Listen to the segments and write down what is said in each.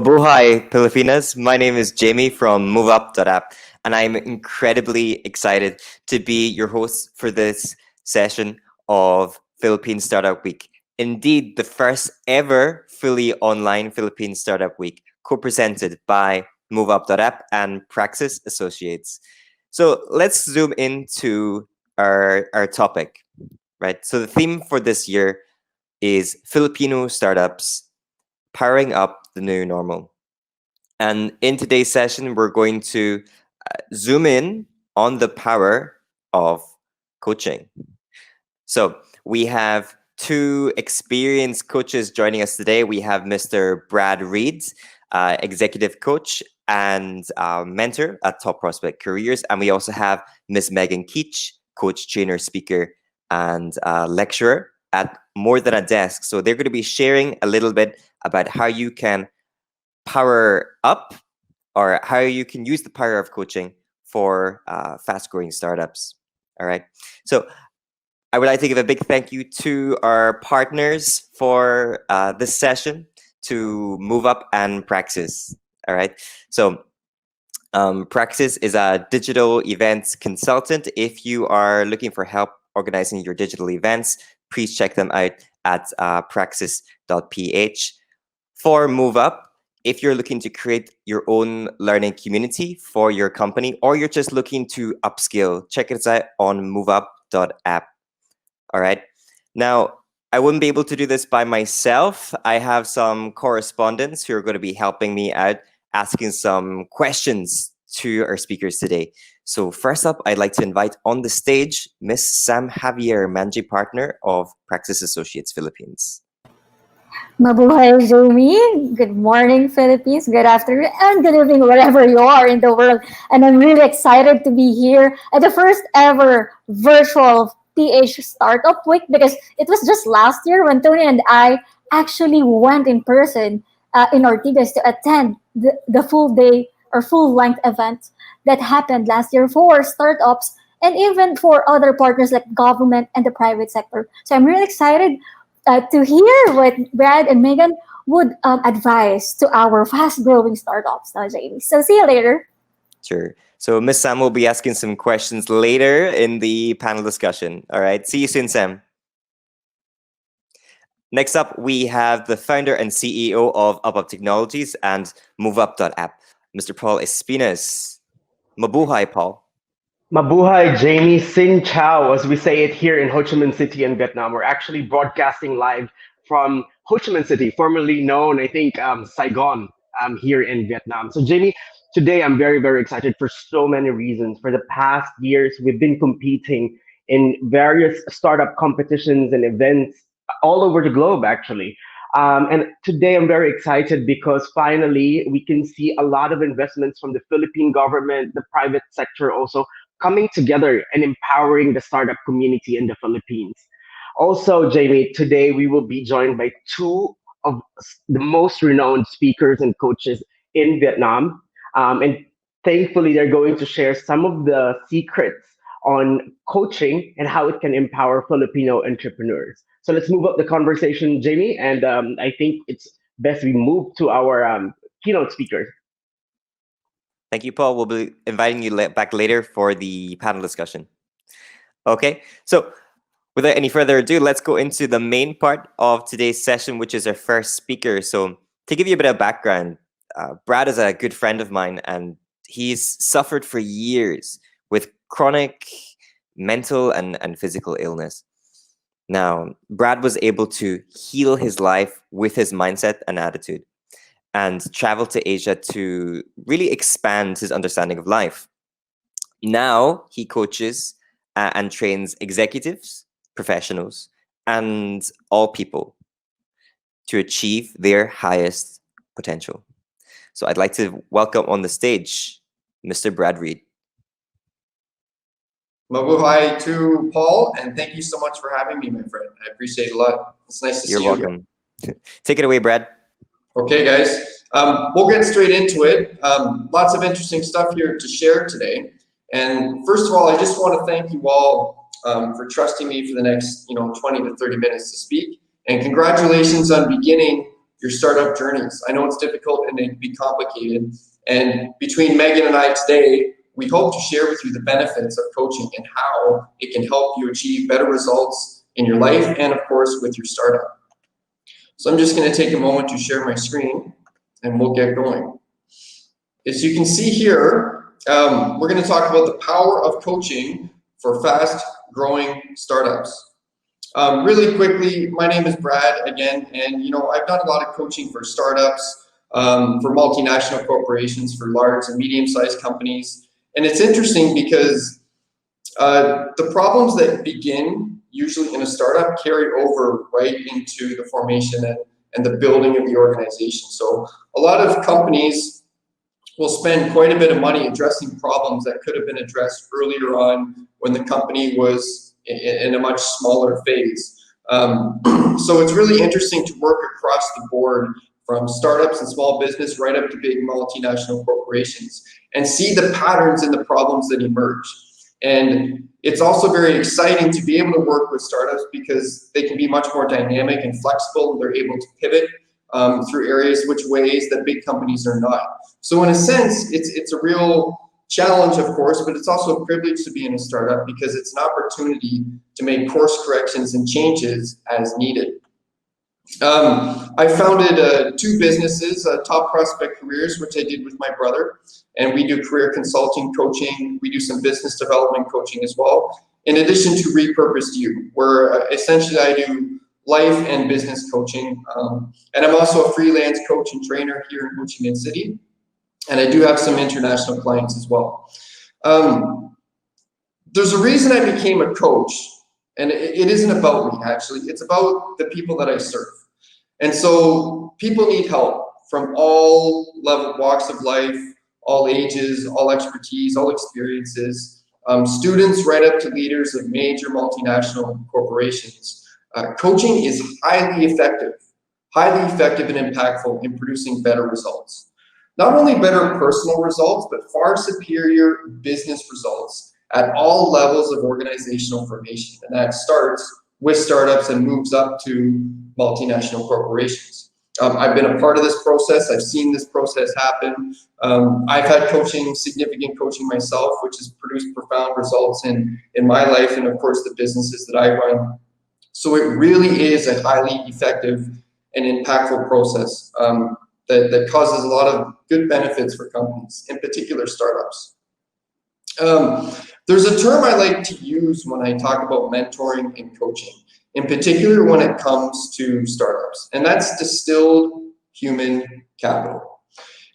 Mabuhay, Pilipinas. My name is Jamie from MoveUp.app, and I'm incredibly excited to be your host for this session of Philippine Startup Week. Indeed, the first ever fully online Philippine Startup Week, co-presented by MoveUp.app and Praxis Associates. So let's zoom into our topic, right? So the theme for this year is Filipino startups powering up the new normal. And in today's session, we're going to zoom in on the power of coaching. So we have two experienced coaches joining us today. We have Mr. Brad Reed, executive coach and mentor at Top Prospect Careers. And we also have Ms. Megan Keach, coach, trainer, speaker, and lecturer at More Than a Desk. So they're going to be sharing a little bit about how you can power up or how you can use the power of coaching for fast-growing startups. All right. So I would like to give a big thank you to our partners for this session, to Move Up and Praxis. All right. So Praxis is a digital events consultant. If you are looking for help organizing your digital events, please check them out at praxis.ph. For Move Up, if you're looking to create your own learning community for your company, or you're just looking to upskill, check it out on moveup.app. All right. Now, I wouldn't be able to do this by myself. I have some correspondents who are going to be helping me out, asking some questions to our speakers today. So first up, I'd like to invite on the stage Miss Sam Javier, Managing Partner of Praxis Associates Philippines. Mabuhay, Jamie. Good morning, Philippines. Good afternoon and good evening, wherever you are in the world. And I'm really excited to be here at the first ever virtual PH Startup Week because it was just last year when Tony and I actually went in person in Ortigas to attend the full day or full length event that happened last year for startups and even for other partners like government and the private sector. So I'm really excited to hear what Brad and Megan would advise to our fast-growing startups now, Jamie. So see you later. Sure. So Miss Sam will be asking some questions later in the panel discussion. All right. See you soon, Sam. Next up, we have the founder and CEO of UpUp Technologies and MoveUp.app, Mr. Paul Espinas. Mabuhay, Paul. Mabuhay, Jamie. Xin Chao, as we say it here in Ho Chi Minh City in Vietnam. We're actually broadcasting live from Ho Chi Minh City, formerly known, I think, Saigon, here in Vietnam. So, Jamie, today I'm very, very excited for so many reasons. For the past years, we've been competing in various startup competitions and events all over the globe, actually. And today I'm very excited because finally we can see a lot of investments from the Philippine government, the private sector also coming together and empowering the startup community in the Philippines. Also, Jamie, today we will be joined by two of the most renowned speakers and coaches in Vietnam. And thankfully, they're going to share some of the secrets on coaching and how it can empower Filipino entrepreneurs. So let's move up the conversation, Jamie. And I think it's best we move to our keynote speakers. Thank you, Paul. We'll be inviting you back later for the panel discussion. Okay, so without any further ado, let's go into the main part of today's session, which is our first speaker. So to give you a bit of background, Brad is a good friend of mine, and he's suffered for years with chronic mental and physical illness. Now, Brad was able to heal his life with his mindset and attitude, and traveled to Asia to really expand his understanding of life. Now he coaches and trains executives, professionals, and all people to achieve their highest potential. So I'd like to welcome on the stage Mr. Brad Reed. Mabuhay to Paul, and thank you so much for having me, my friend. I appreciate it a lot. It's nice to see you. You're welcome. Take it away, Brad. Okay, guys. We'll get straight into it. Lots of interesting stuff here to share today. And first of all, I just want to thank you all for trusting me for the next 20 to 30 minutes to speak. And congratulations on beginning your startup journeys. I know it's difficult and it can be complicated. And between Megan and I today, we hope to share with you the benefits of coaching and how it can help you achieve better results in your life and, of course, with your startup. So I'm just going to take a moment to share my screen and we'll get going. As you can see here, we're going to talk about the power of coaching for fast-growing startups. Really quickly, my name is Brad again, and I've done a lot of coaching for startups, for multinational corporations, for large and medium-sized companies. And it's interesting because the problems that begin usually in a startup carry over right into the formation and the building of the organization. So a lot of companies will spend quite a bit of money addressing problems that could have been addressed earlier on when the company was in a much smaller phase. So it's really interesting to work across the board from startups and small business right up to big multinational corporations and see the patterns and the problems that emerge. And it's also very exciting to be able to work with startups because they can be much more dynamic and flexible. They're able to pivot through areas which ways that big companies are not. So in a sense, it's a real challenge, of course, but it's also a privilege to be in a startup because it's an opportunity to make course corrections and changes as needed. I founded 2 businesses, Top Prospect Careers, which I did with my brother, and we do career consulting coaching. We do some business development coaching as well, in addition to Repurposed You, where essentially I do life and business coaching. And I'm also a freelance coach and trainer here in Ho Chi Minh City, and I do have some international clients as well. There's a reason I became a coach, and it isn't about me, actually. It's about the people that I serve. And so people need help from all walks of life, all ages, all expertise, all experiences, students right up to leaders of major multinational corporations. Coaching is highly effective and impactful in producing better results. Not only better personal results, but far superior business results at all levels of organizational formation. And that starts with startups and moves up to multinational corporations. I've been a part of this process. I've seen this process happen. I've had significant coaching myself, which has produced profound results in my life and, of course, the businesses that I run. So it really is a highly effective and impactful process that causes a lot of good benefits for companies, in particular startups. There's a term I like to use when I talk about mentoring and coaching, in particular when it comes to startups, and that's distilled human capital.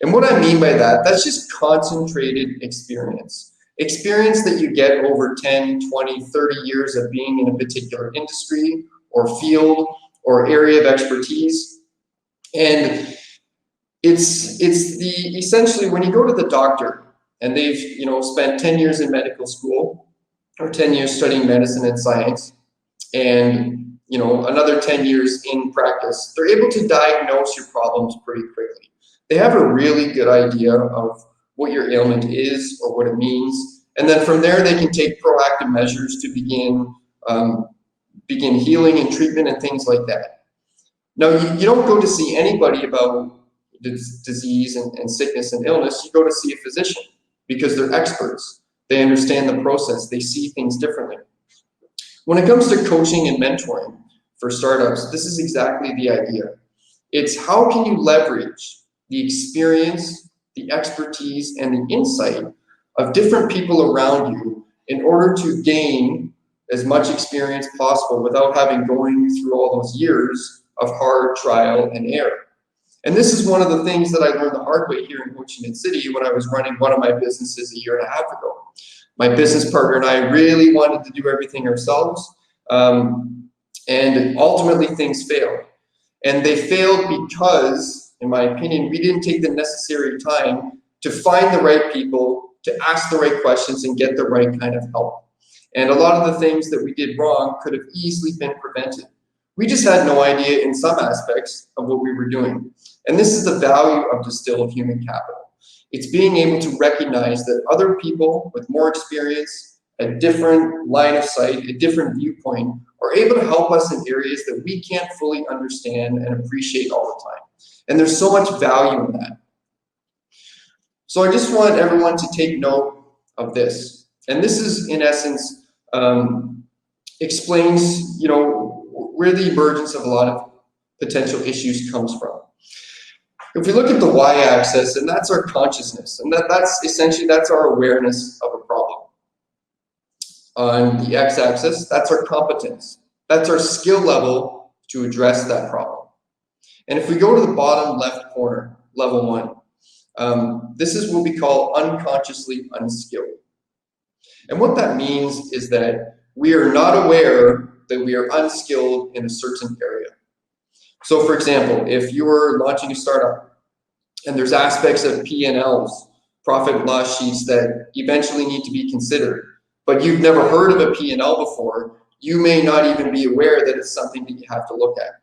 And what I mean by that, that's just concentrated experience that you get over 10, 20, 30 years of being in a particular industry or field or area of expertise. And it's essentially when you go to the doctor and they've spent 10 years in medical school or 10 years studying medicine and science and another 10 years in practice, they're able to diagnose your problems pretty quickly. They have a really good idea of what your ailment is or what it means, and then from there they can take proactive measures to begin healing and treatment and things like that. Now, you don't go to see anybody about disease and sickness and illness. You go to see a physician because they're experts. They understand the process. They see things differently. When it comes to coaching and mentoring for startups, this is exactly the idea. It's how can you leverage the experience, the expertise, and the insight of different people around you in order to gain as much experience possible without having going through all those years of hard trial and error. And this is one of the things that I learned the hard way here in Ho Chi Minh City when I was running one of my businesses a year and a half ago. My business partner and I really wanted to do everything ourselves, and ultimately things failed. And they failed because, in my opinion, we didn't take the necessary time to find the right people, to ask the right questions, and get the right kind of help. And a lot of the things that we did wrong could have easily been prevented. We just had no idea in some aspects of what we were doing. And this is the value of distilled human capital. It's being able to recognize that other people with more experience, a different line of sight, a different viewpoint, are able to help us in areas that we can't fully understand and appreciate all the time. And there's so much value in that. So I just want everyone to take note of this. And this is, in essence, explains, where the emergence of a lot of potential issues comes from. If we look at the y-axis, and that's our consciousness, and that's essentially, that's our awareness of a problem. On the x-axis, that's our competence. That's our skill level to address that problem. And if we go to the bottom left corner, level 1, this is what we call unconsciously unskilled. And what that means is that we are not aware that we are unskilled in a certain area. So for example, if you're launching a startup and there's aspects of P&Ls, profit and loss sheets, that eventually need to be considered, but you've never heard of a P&L before, you may not even be aware that it's something that you have to look at,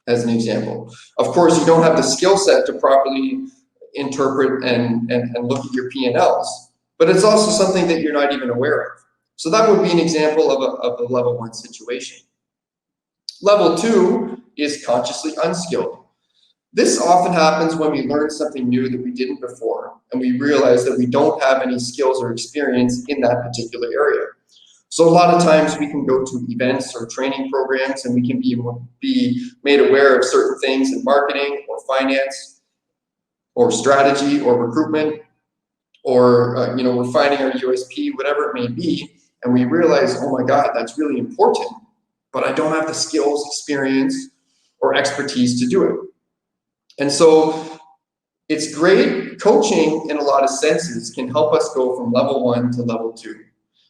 as an example. Of course, you don't have the skill set to properly interpret and look at your P&Ls, but it's also something that you're not even aware of. So that would be an example of a level 1 situation. Level 2 is consciously unskilled. This often happens when we learn something new that we didn't before, and we realize that we don't have any skills or experience in that particular area. So a lot of times we can go to events or training programs, and we can be made aware of certain things in marketing or finance or strategy or recruitment, or we're finding our USP, whatever it may be, and we realize, oh my God, that's really important, but I don't have the skills, experience, or expertise to do it. And so it's great. Coaching, in a lot of senses, can help us go from level 1 to level 2.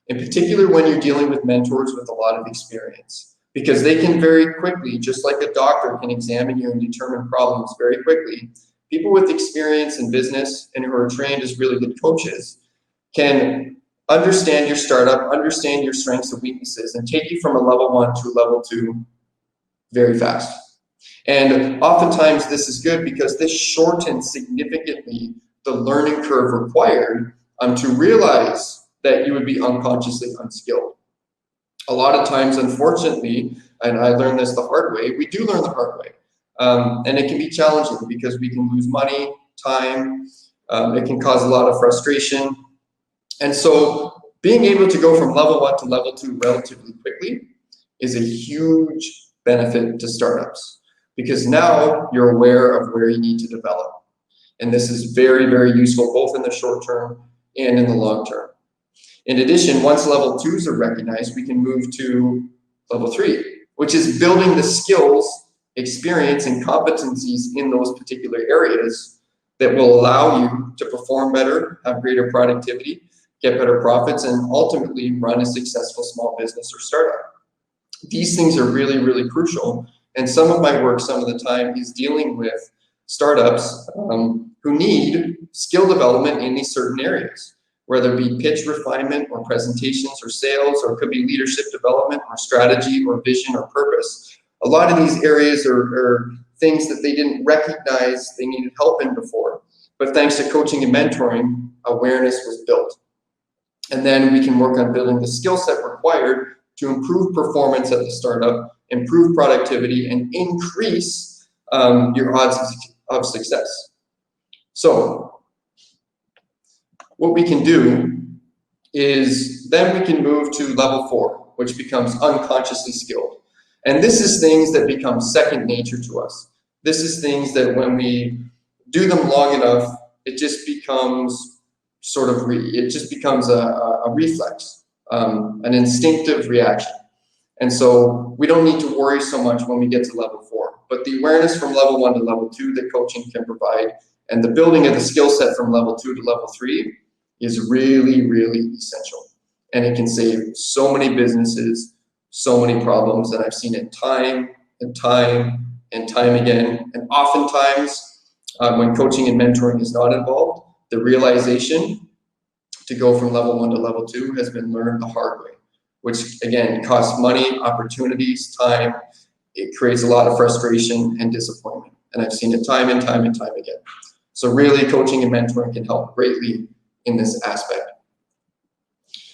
In particular, when you're dealing with mentors with a lot of experience, because they can very quickly, just like a doctor can examine you and determine problems very quickly, people with experience in business and who are trained as really good coaches can understand your startup, understand your strengths and weaknesses, and take you from a level 1 to a level 2 very fast. And oftentimes this is good because this shortens significantly the learning curve required to realize that you would be unconsciously unskilled. A lot of times, unfortunately, and I learned this the hard way, we do learn the hard way. And it can be challenging because we can lose money, time, it can cause a lot of frustration. And so being able to go from level 1 to level 2 relatively quickly is a huge benefit to startups, because now you're aware of where you need to develop. And this is very, very useful, both in the short term and in the long term. In addition, once level 2s are recognized, we can move to level 3, which is building the skills, experience, and competencies in those particular areas that will allow you to perform better, have greater productivity, get better profits, and ultimately run a successful small business or startup. These things are really, really crucial. And some of my work, some of the time, is dealing with startups who need skill development in these certain areas, whether it be pitch refinement or presentations or sales, or it could be leadership development or strategy or vision or purpose. A lot of these areas are things that they didn't recognize they needed help in before. But thanks to coaching and mentoring, awareness was built. And then we can work on building the skill set required to improve performance at the startup, improve productivity, and increase your odds of success. So what we can do is then we can move to level 4, which becomes unconsciously skilled. And this is things that become second nature to us. This is things that when we do them long enough, it just becomes sort of, it just becomes a reflex, an instinctive reaction. And so we don't need to worry so much when we get to level 4. But the awareness from level 1 to level 2 that coaching can provide, and the building of the skill set from level 2 to level 3 is really, really essential. And it can save so many businesses, so many problems, and I've seen it time and time and time again. And oftentimes, when coaching and mentoring is not involved, the realization to go from level 1 to level 2 has been learned the hard way, which again costs money, opportunities, time. It creates a lot of frustration and disappointment. And I've seen it time and time and time again. So really, coaching and mentoring can help greatly in this aspect.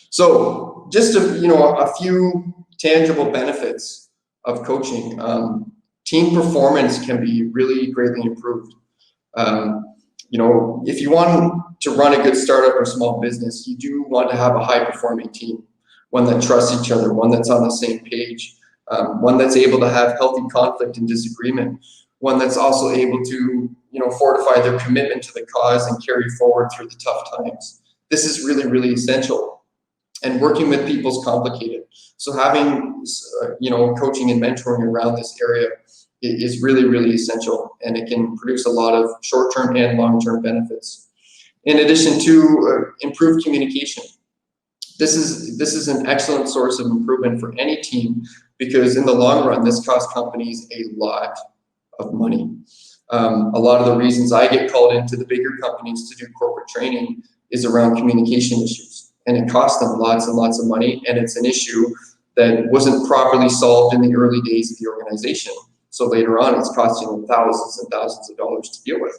So just a few tangible benefits of coaching. Team performance can be really greatly improved. You know, if you want to run a good startup or small business, you do want to have a high-performing team, one that trusts each other, one that's on the same page, one that's able to have healthy conflict and disagreement, one that's also able to, you know, fortify their commitment to the cause and carry forward through the tough times. This is really, really essential. And working with people is complicated. So having, you know, coaching and mentoring around this area is really, really essential, and it can produce a lot of short-term and long-term benefits. In addition to improved communication, this is an excellent source of improvement for any team, because in the long run, this costs companies a lot of money. A lot of the reasons I get called into the bigger companies to do corporate training is around communication issues, and it costs them lots and lots of money, and it's an issue that wasn't properly solved in the early days of the organization. So later on, it's costing them thousands and thousands of dollars to deal with.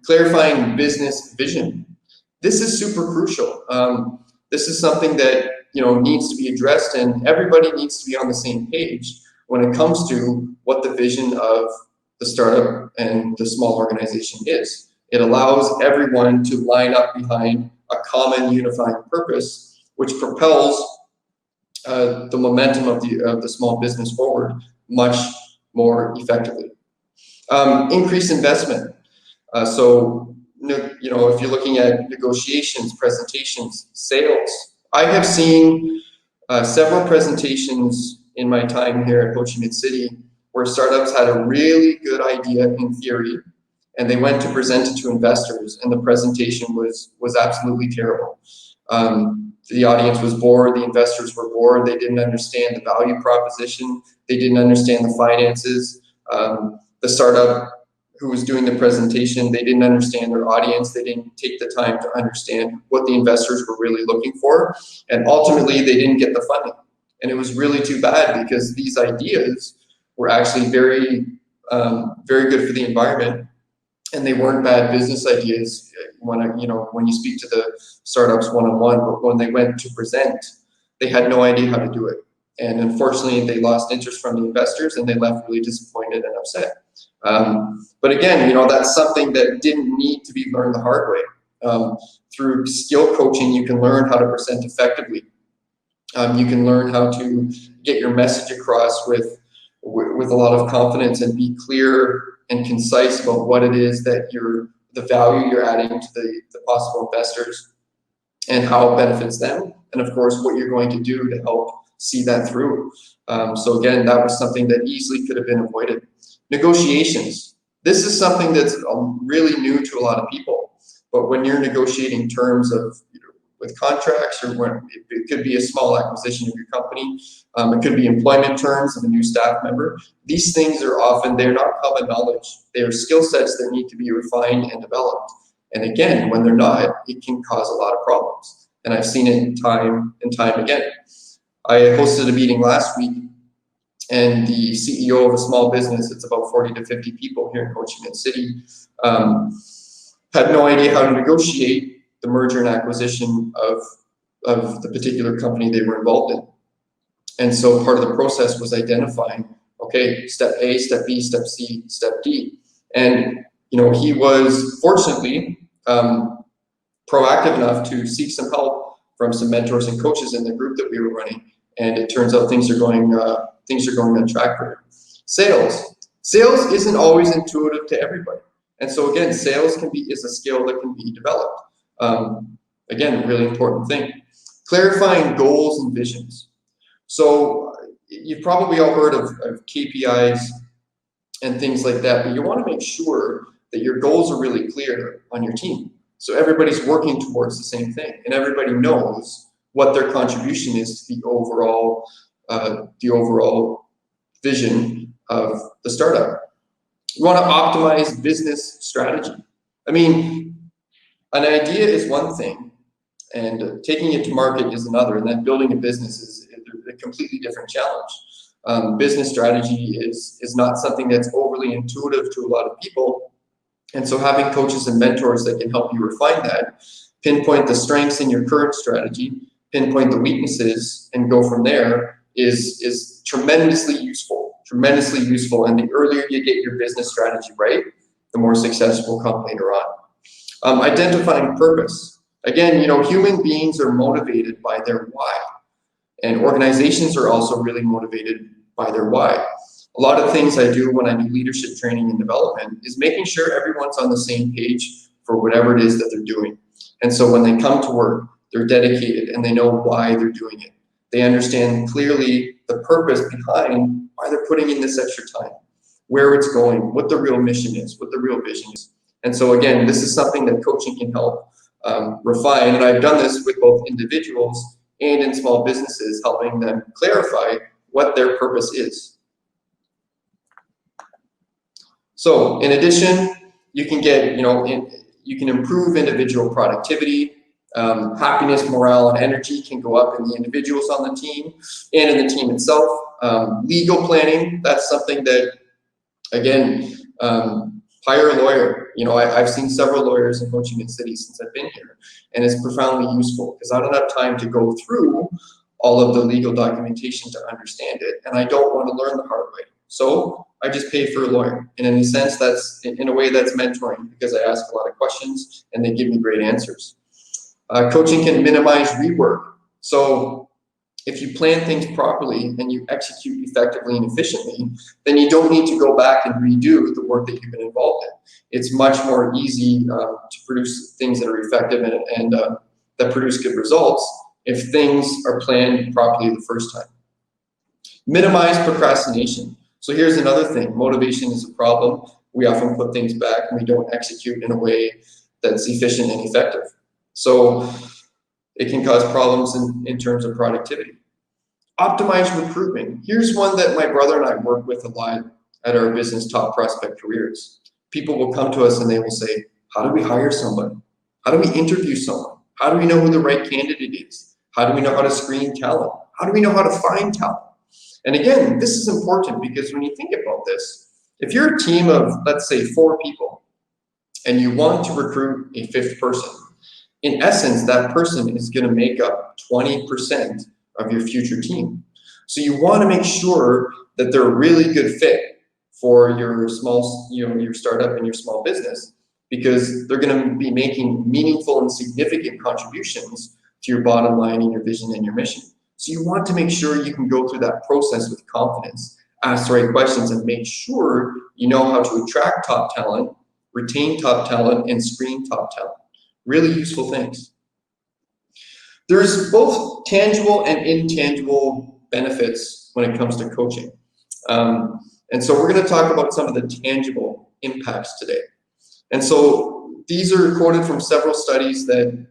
Clarifying business vision. This is super crucial. This is something that, you know, needs to be addressed, and everybody needs to be on the same page when it comes to what the vision of the startup and the small organization is. It allows everyone to line up behind a common unifying purpose, which propels the momentum of the small business forward much more effectively. Increase investment. So, you know, if you're looking at negotiations, presentations, sales, I have seen several presentations in my time here at Ho Chi Minh City where startups had a really good idea in theory, and they went to present it to investors, and the presentation was absolutely terrible. The audience was bored, the investors were bored, they didn't understand the value proposition, they didn't understand the finances. The startup who was doing the presentation, they didn't understand their audience, they didn't take the time to understand what the investors were really looking for, and ultimately they didn't get the funding. And it was really too bad, because these ideas were actually very, very good for the environment, and they weren't bad business ideas when you speak to the startups one-on-one, but when they went to present, they had no idea how to do it. And unfortunately, they lost interest from the investors, and they left really disappointed and upset. But again, you know, that's something that didn't need to be learned the hard way. Through skill coaching, you can learn how to present effectively. You can learn how to get your message across with a lot of confidence, and be clear and concise about what it is that the value you're adding to the possible investors, and how it benefits them, and of course what you're going to do to help see that through. So again, that was something that easily could have been avoided. Negotiations. This is something that's really new to a lot of people, but when you're negotiating terms of, with contracts, or when it could be a small acquisition of your company, it could be employment terms of a new staff member. These things are often, they're not common knowledge. They are skill sets that need to be refined and developed. And again, when they're not, it can cause a lot of problems. And I've seen it time and time again. I hosted a meeting last week, and the CEO of a small business, it's about 40 to 50 people here in Ho Chi Minh City, had no idea how to negotiate the merger and acquisition of the particular company they were involved in. And so part of the process was identifying, okay, step A, step B, step C, step D. And, you know, he was fortunately proactive enough to seek some help from some mentors and coaches in the group that we were running. And it turns out things are going on track for him. Sales isn't always intuitive to everybody. And so again, sales is a skill that can be developed. Again, a really important thing. Clarifying goals and visions. So you've probably all heard of KPIs and things like that, but you want to make sure that your goals are really clear on your team. So everybody's working towards the same thing, and everybody knows what their contribution is to the overall vision of the startup. You want to optimize business strategy. I mean, an idea is one thing, and taking it to market is another, and then building a business is a completely different challenge. Business strategy is not something that's overly intuitive to a lot of people, and so having coaches and mentors that can help you refine that, pinpoint the strengths in your current strategy, pinpoint the weaknesses, and go from there is tremendously useful. And the earlier you get your business strategy right, the more successful company they're on. Identifying purpose. Again, human beings are motivated by their why, and organizations are also really motivated by their why. A lot of things I do when I do leadership training and development is making sure everyone's on the same page for whatever it is that they're doing. And so when they come to work, they're dedicated and they know why they're doing it. They understand clearly the purpose behind why they're putting in this extra time, where it's going, what the real mission is, what the real vision is. And so again, this is something that coaching can help refine. And I've done this with both individuals and in small businesses, helping them clarify what their purpose is. So in addition, you can get, you can improve individual productivity, happiness, morale, and energy can go up in the individuals on the team and in the team itself. Legal planning, that's something that, again, hire a lawyer. I've seen several lawyers in Ho Chi Minh City since I've been here, and it's profoundly useful because I don't have time to go through all of the legal documentation to understand it, and I don't want to learn the hard way. So I just pay for a lawyer, and in a sense, that's in a way that's mentoring because I ask a lot of questions and they give me great answers. Coaching can minimize rework. So if you plan things properly and you execute effectively and efficiently, then you don't need to go back and redo the work that you've been involved in. It's much more easy to produce things that are effective and that produce good results if things are planned properly the first time. Minimize procrastination. So here's another thing. Motivation is a problem. We often put things back and we don't execute in a way that's efficient and effective. So it can cause problems in terms of productivity. Optimize recruitment. Here's one that my brother and I work with a lot at our business Top Prospect Careers. People will come to us and they will say, how do we hire somebody? How do we interview someone? How do we know who the right candidate is? How do we know how to screen talent? How do we know how to find talent? And again, this is important because when you think about this, if you're a team of, let's say, 4 people, and you want to recruit a 5th person, in essence, that person is going to make up 20% of your future team. So you want to make sure that they're a really good fit for your small, your startup and your small business, because they're going to be making meaningful and significant contributions to your bottom line and your vision and your mission. So you want to make sure you can go through that process with confidence, ask the right questions, and make sure you know how to attract top talent, retain top talent, and screen top talent. Really useful things. There's both tangible and intangible benefits when it comes to coaching. And so we're going to talk about some of the tangible impacts today. And so these are quoted from several studies that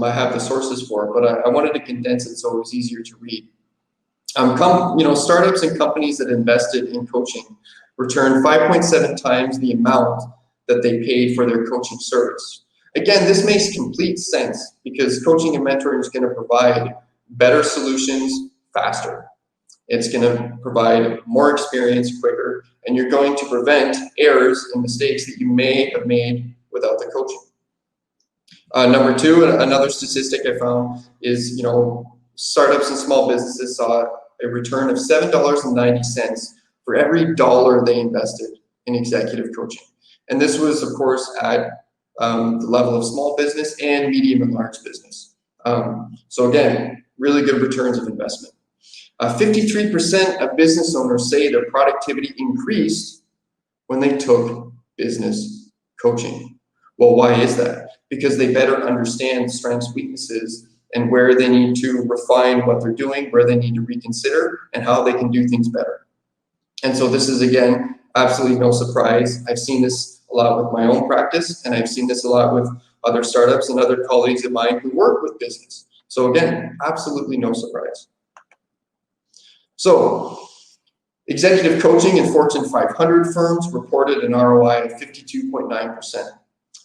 I have the sources for, but I wanted to condense it so it was easier to read. Startups and companies that invested in coaching returned 5.7 times the amount that they paid for their coaching service. Again, this makes complete sense because coaching and mentoring is going to provide better solutions faster. It's going to provide more experience quicker, and you're going to prevent errors and mistakes that you may have made without the coaching. Number 2, another statistic I found is, startups and small businesses saw a return of $7.90 for every dollar they invested in executive coaching. And this was, of course, at the level of small business and medium and large business. So again, really good returns of investment. 53% of business owners say their productivity increased when they took business coaching. Well, why is that? Because they better understand strengths, weaknesses, and where they need to refine what they're doing, where they need to reconsider, and how they can do things better. And so this is, again, absolutely no surprise. I've seen this a lot with my own practice, and I've seen this a lot with other startups and other colleagues of mine who work with business. So again, absolutely no surprise. So executive coaching in Fortune 500 firms reported an ROI of 52.9%.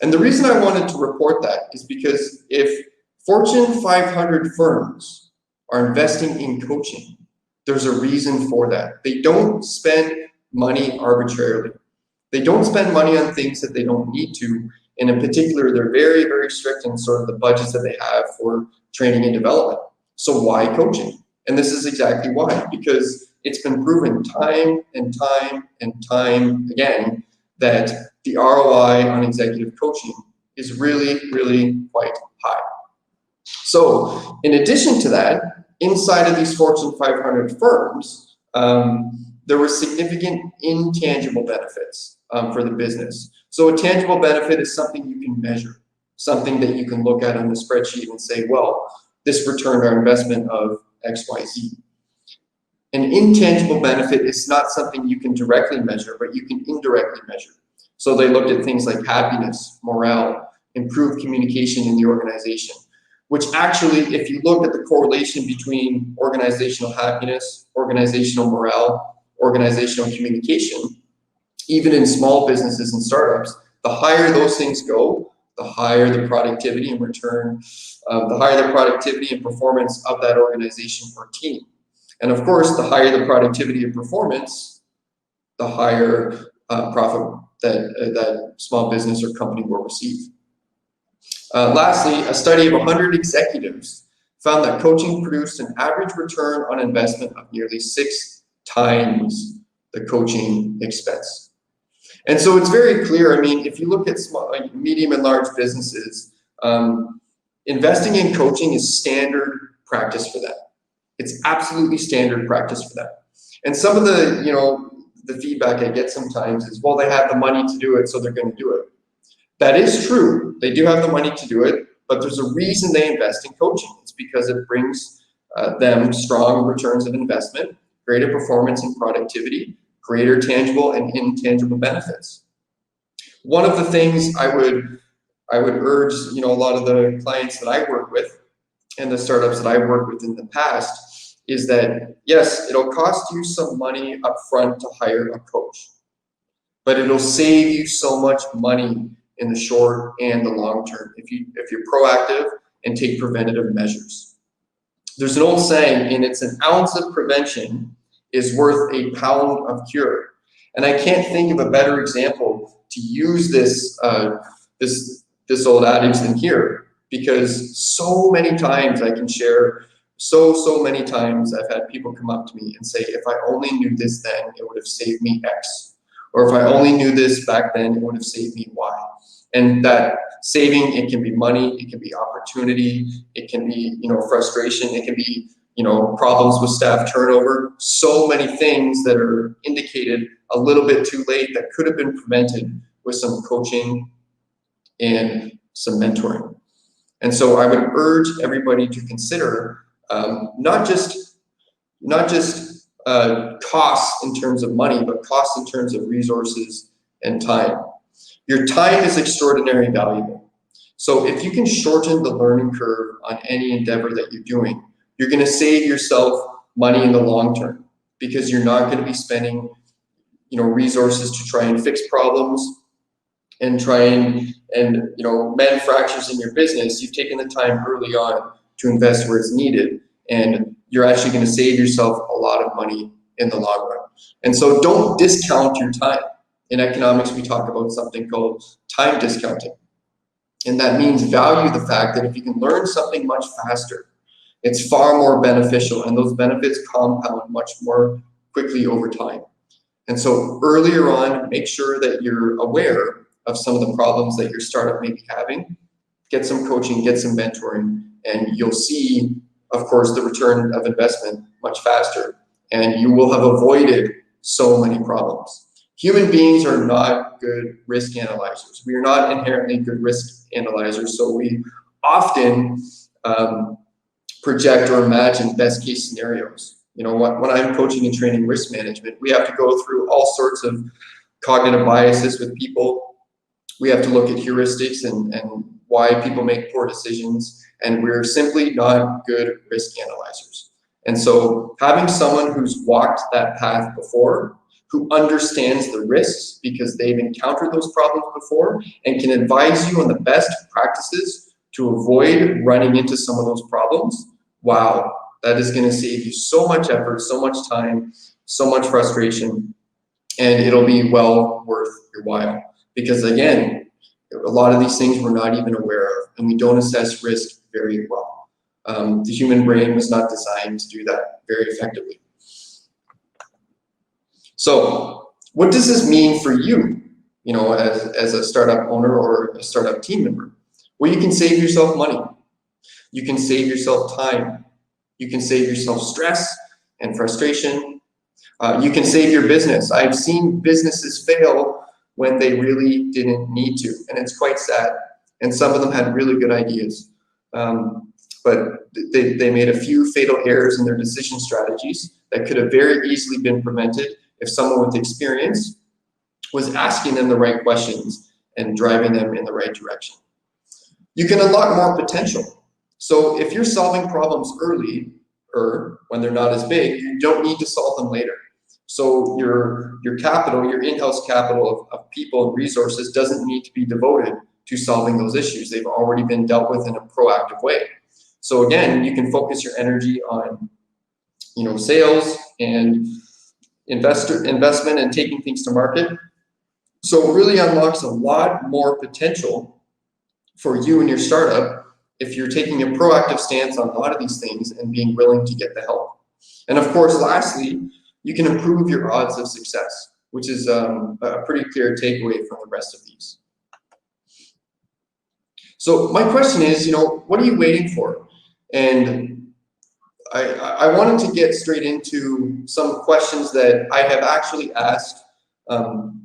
And the reason I wanted to report that is because if Fortune 500 firms are investing in coaching, there's a reason for that. They don't spend money arbitrarily. They don't spend money on things that they don't need to. And in particular, they're very, very strict in sort of the budgets that they have for training and development. So why coaching? And this is exactly why, because it's been proven time and time and time again that the ROI on executive coaching is really, really quite high. So in addition to that, inside of these Fortune 500 firms, there were significant intangible benefits for the business. So a tangible benefit is something you can measure, something that you can look at on the spreadsheet and say, well, this returned our investment of XYZ. An intangible benefit is not something you can directly measure, but you can indirectly measure. So they looked at things like happiness, morale, improved communication in the organization, which actually, if you look at the correlation between organizational happiness, organizational morale, organizational communication, even in small businesses and startups, the higher those things go, the higher the productivity and return, the higher the productivity and performance of that organization or team. And of course, the higher the productivity and performance, the higher profit that small business or company will receive. Lastly, a study of 100 executives found that coaching produced an average return on investment of nearly 6 times the coaching expense. And so it's very clear. I mean, if you look at small, medium and large businesses, investing in coaching is standard practice for them. It's absolutely standard practice for them. And some of the, the feedback I get sometimes is, well, they have the money to do it, so they're going to do it. That is true. They do have the money to do it, but there's a reason they invest in coaching. It's because it brings them strong returns of investment, greater performance and productivity, greater tangible and intangible benefits. One of the things I would urge, a lot of the clients that I work with and the startups that I've worked with in the past is that, yes, it'll cost you some money up front to hire a coach, but it'll save you so much money in the short and the long term if you're proactive and take preventative measures. There's an old saying, and it's an ounce of prevention is worth a pound of cure. And I can't think of a better example to use this old adage than here, because so many times I can share, so many times I've had people come up to me and say, if I only knew this then, it would have saved me X. Or if I only knew this back then, it would have saved me Y. And that saving, it can be money, it can be opportunity, it can be, frustration, it can be, problems with staff turnover, so many things that are indicated a little bit too late that could have been prevented with some coaching and some mentoring. And so I would urge everybody to consider not just costs in terms of money, but costs in terms of resources and time. Your time is extraordinarily valuable. So if you can shorten the learning curve on any endeavor that you're doing, you're going to save yourself money in the long term, because you're not going to be spending, resources to try and fix problems and try and mend fractures in your business. You've taken the time early on to invest where it's needed, and you're actually going to save yourself a lot of money in the long run. And so don't discount your time. In economics, we talk about something called time discounting. And that means value the fact that if you can learn something much faster, it's far more beneficial, and those benefits compound much more quickly over time. And so earlier on, make sure that you're aware of some of the problems that your startup may be having. Get some coaching, get some mentoring, and you'll see, of course, the return of investment much faster, and you will have avoided so many problems. Human beings are not good risk analyzers. We are not inherently good risk analyzers, so we often project or imagine best case scenarios. When I'm coaching and training risk management, we have to go through all sorts of cognitive biases with people. We have to look at heuristics and why people make poor decisions, and we're simply not good risk analyzers. And so having someone who's walked that path before, who understands the risks because they've encountered those problems before and can advise you on the best practices to avoid running into some of those problems, wow, that is going to save you so much effort, so much time, so much frustration, and it'll be well worth your while. Because again, a lot of these things we're not even aware of, and we don't assess risk very well. The human brain was not designed to do that very effectively. So what does this mean for you as a startup owner or a startup team member? Well, you can save yourself money. You can save yourself time. You can save yourself stress and frustration. You can save your business. I've seen businesses fail when they really didn't need to, and it's quite sad. And some of them had really good ideas, but they made a few fatal errors in their decision strategies that could have very easily been prevented if someone with experience was asking them the right questions and driving them in the right direction. You can unlock more potential. So if you're solving problems early, or when they're not as big, you don't need to solve them later. So your capital, your in-house capital of people and resources doesn't need to be devoted to solving those issues. They've already been dealt with in a proactive way. So again, you can focus your energy on, sales and investment and taking things to market. So it really unlocks a lot more potential for you and your startup if you're taking a proactive stance on a lot of these things and being willing to get the help. And of course, lastly, you can improve your odds of success, which is a pretty clear takeaway from the rest of these. So my question is, what are you waiting for? And I wanted to get straight into some questions that I have actually asked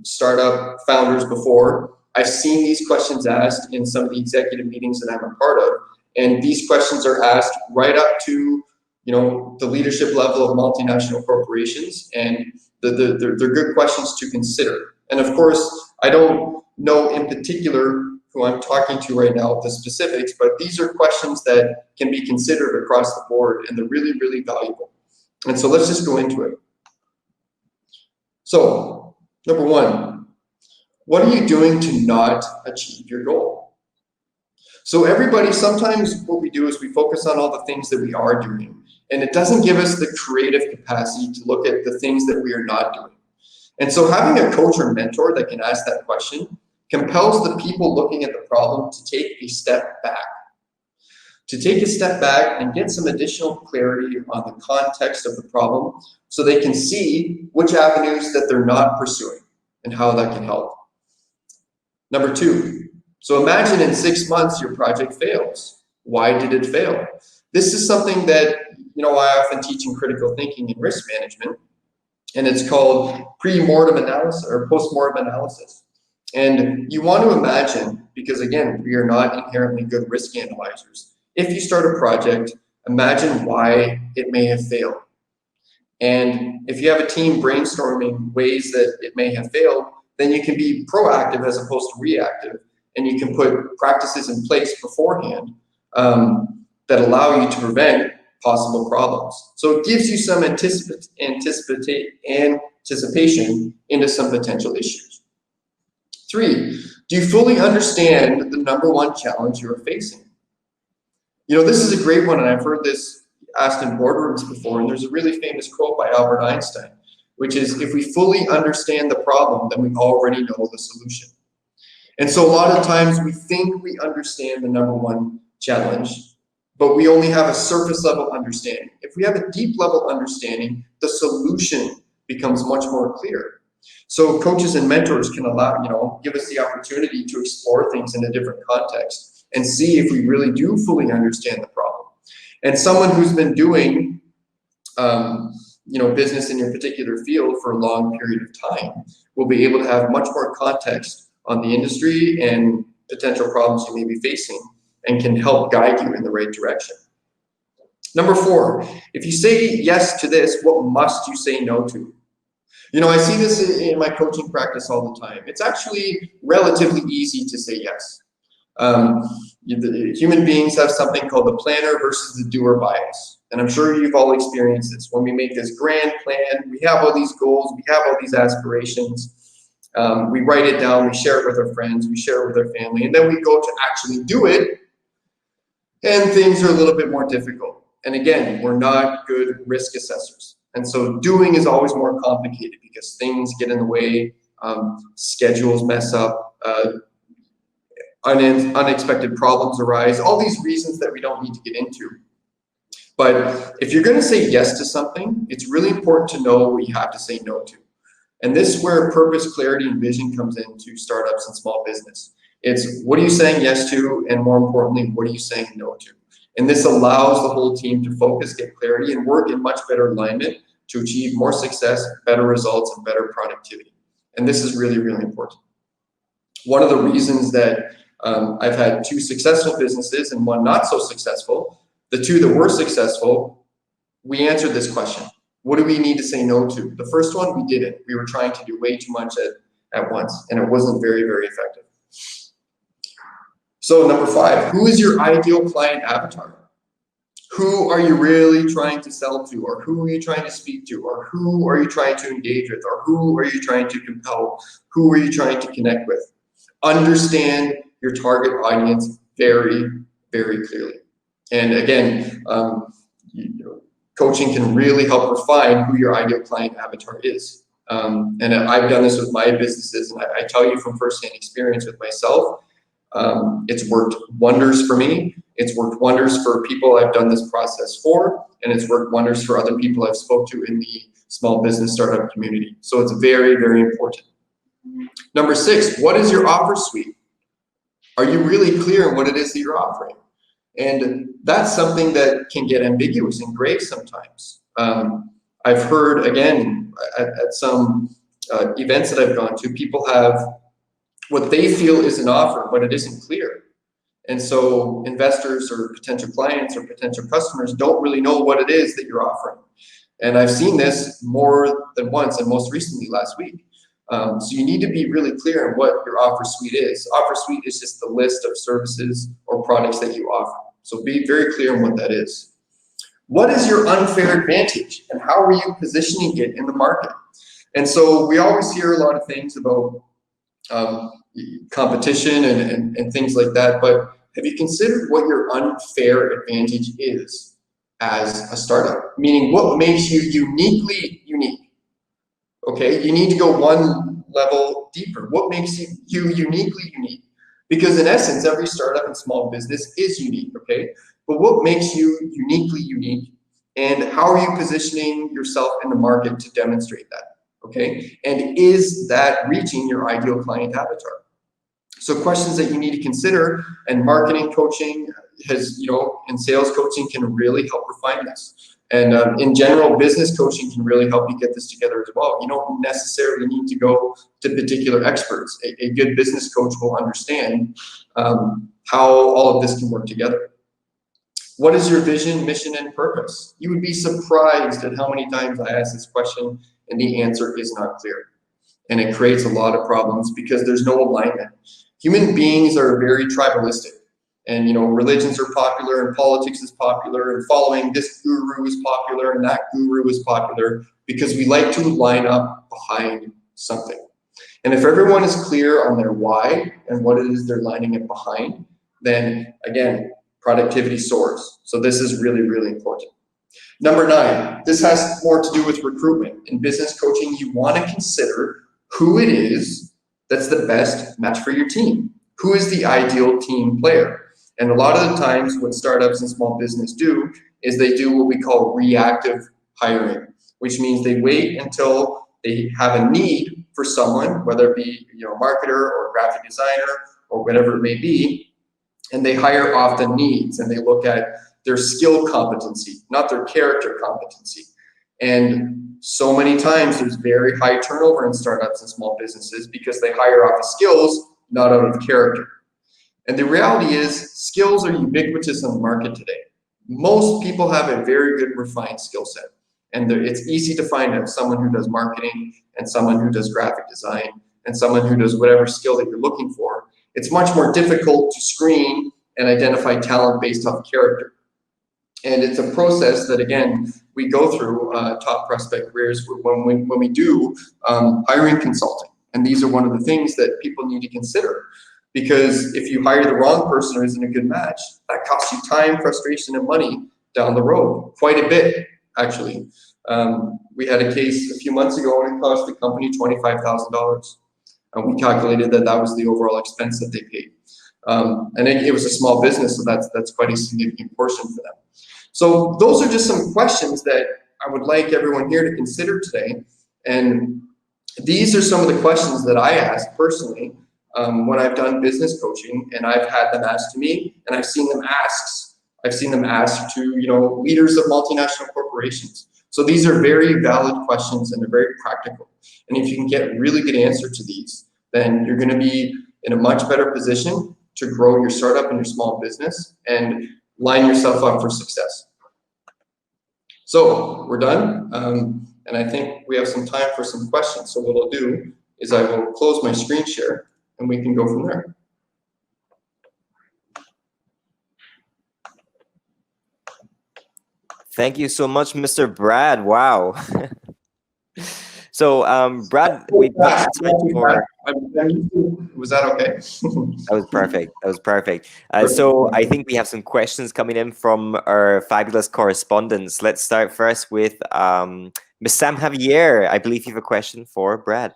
startup founders before. I've seen these questions asked in some of the executive meetings that I'm a part of, and these questions are asked right up to the leadership level of multinational corporations, and they're good questions to consider. And of course, I don't know in particular who I'm talking to right now, the specifics, but these are questions that can be considered across the board, and they're really, really valuable. And so let's just go into it. So, number one, what are you doing to not achieve your goal? So everybody, sometimes what we do is we focus on all the things that we are doing, and it doesn't give us the creative capacity to look at the things that we are not doing. And so having a coach or mentor that can ask that question compels the people looking at the problem to take a step back. To take a step back and get some additional clarity on the context of the problem so they can see which avenues that they're not pursuing and how that can help. Number two, so imagine in 6 months your project fails. Why did it fail? This is something that I often teach in critical thinking and risk management, and it's called pre-mortem analysis or post-mortem analysis. And you want to imagine, because again, we are not inherently good risk analyzers. If you start a project, imagine why it may have failed. And if you have a team brainstorming ways that it may have failed, then you can be proactive as opposed to reactive. And you can put practices in place beforehand that allow you to prevent possible problems. So it gives you some anticipation into some potential issues. 3, do you fully understand the number one challenge you are facing? This is a great one, and I've heard this asked in boardrooms before, and there's a really famous quote by Albert Einstein, which is, if we fully understand the problem, then we already know the solution. And so a lot of times we think we understand the number one challenge, but we only have a surface level understanding. If we have a deep level understanding, the solution becomes much more clear. So coaches and mentors can give us the opportunity to explore things in a different context and see if we really do fully understand the problem. And someone who's been doing, business in your particular field for a long period of time will be able to have much more context on the industry and potential problems you may be facing, and can help guide you in the right direction. Number 4, if you say yes to this, what must you say no to? I see this in my coaching practice all the time. It's actually relatively easy to say yes. Human beings have something called the planner versus the doer bias. And I'm sure you've all experienced this. When we make this grand plan, we have all these goals, we have all these aspirations. We write it down, we share it with our friends, we share it with our family, and then we go to actually do it, and things are a little bit more difficult. And again, we're not good risk assessors. And so doing is always more complicated because things get in the way, schedules mess up, unexpected problems arise, all these reasons that we don't need to get into. But if you're going to say yes to something, it's really important to know what you have to say no to. And this is where purpose, clarity, and vision comes into startups and small business. It's what are you saying yes to, and more importantly, what are you saying no to? And this allows the whole team to focus, get clarity, and work in much better alignment to achieve more success, better results, and better productivity. And this is really, really important. One of the reasons that I've had 2 successful businesses and 1 not so successful, the 2 that were successful, we answered this question. What do we need to say no to? The first one, we didn't. We were trying to do way too much at once, and it wasn't very, very effective. So number 5, who is your ideal client avatar? Who are you really trying to sell to, or who are you trying to speak to, or who are you trying to engage with, or who are you trying to compel? Who are you trying to connect with? Understand your target audience very, very clearly. And again, coaching can really help refine who your ideal client avatar is. And I've done this with my businesses, and I tell you from firsthand experience with myself, it's worked wonders for me. It's worked wonders for people I've done this process for, and it's worked wonders for other people I've spoke to in the small business startup community. So it's very, very important. Number 6, what is your offer suite? Are you really clear on what it is that you're offering? And that's something that can get ambiguous and gray sometimes. I've heard, again, at some events that I've gone to, people have what they feel is an offer, but it isn't clear. And so investors or potential clients or potential customers don't really know what it is that you're offering. And I've seen this more than once, and most recently last week. So you need to be really clear on what your offer suite is. Offer suite is just the list of services or products that you offer. So be very clear on what that is. What is your unfair advantage, and how are you positioning it in the market? And so we always hear a lot of things about competition and things like that, but have you considered what your unfair advantage is as a startup? Meaning, what makes you uniquely unique? Okay, you need to go one level deeper. What makes you uniquely unique? Because in essence, every startup and small business is unique, okay? But what makes you uniquely unique, and how are you positioning yourself in the market to demonstrate that, okay? And is that reaching your ideal client avatar? So questions that you need to consider, and marketing coaching has, and sales coaching can really help refine this. And in general, business coaching can really help you get this together as well. You don't necessarily need to go to particular experts. A good business coach will understand how all of this can work together. What is your vision, mission, and purpose? You would be surprised at how many times I ask this question and the answer is not clear. And it creates a lot of problems because there's no alignment. Human beings are very tribalistic. And religions are popular, and politics is popular, and following this guru is popular, and that guru is popular, because we like to line up behind something. And if everyone is clear on their why and what it is they're lining it behind, then again, productivity soars. So this is really, really important. Number 9, this has more to do with recruitment. In business coaching, you want to consider who it is that's the best match for your team. Who is the ideal team player? And a lot of the times what startups and small business do is they do what we call reactive hiring, which means they wait until they have a need for someone, whether it be a marketer or a graphic designer or whatever it may be, and they hire off the needs, and they look at their skill competency, not their character competency. And so many times there's very high turnover in startups and small businesses because they hire off of skills, not out of character. And the reality is, skills are ubiquitous on the market today. Most people have a very good refined skill set. And it's easy to find someone who does marketing, and someone who does graphic design, and someone who does whatever skill that you're looking for. It's much more difficult to screen and identify talent based off character. And it's a process that, again, we go through top prospect careers when we do hiring consulting. And these are one of the things that people need to consider. Because if you hire the wrong person or isn't a good match, that costs you time, frustration, and money down the road. Quite a bit, actually. We had a case a few months ago, and it cost the company $25,000. And we calculated that was the overall expense that they paid. And it was a small business, so that's quite a significant portion for them. So those are just some questions that I would like everyone here to consider today. And these are some of the questions that I ask personally when I've done business coaching, and I've had them asked to me, and I've seen them asked. I've seen them asked to leaders of multinational corporations. So these are very valid questions, and they're very practical. And if you can get really good answer to these, then you're going to be in a much better position to grow your startup and your small business and line yourself up for success. So we're done. And I think we have some time for some questions. So what I'll do is I will close my screen share and we can go from there. Thank you so much, Mr. Brad. Wow. So, Brad, we've got time for. Was that okay? That was perfect. That was perfect. So I think we have some questions coming in from our fabulous correspondents. Let's start first with Ms. Sam Javier. I believe you have a question for Brad.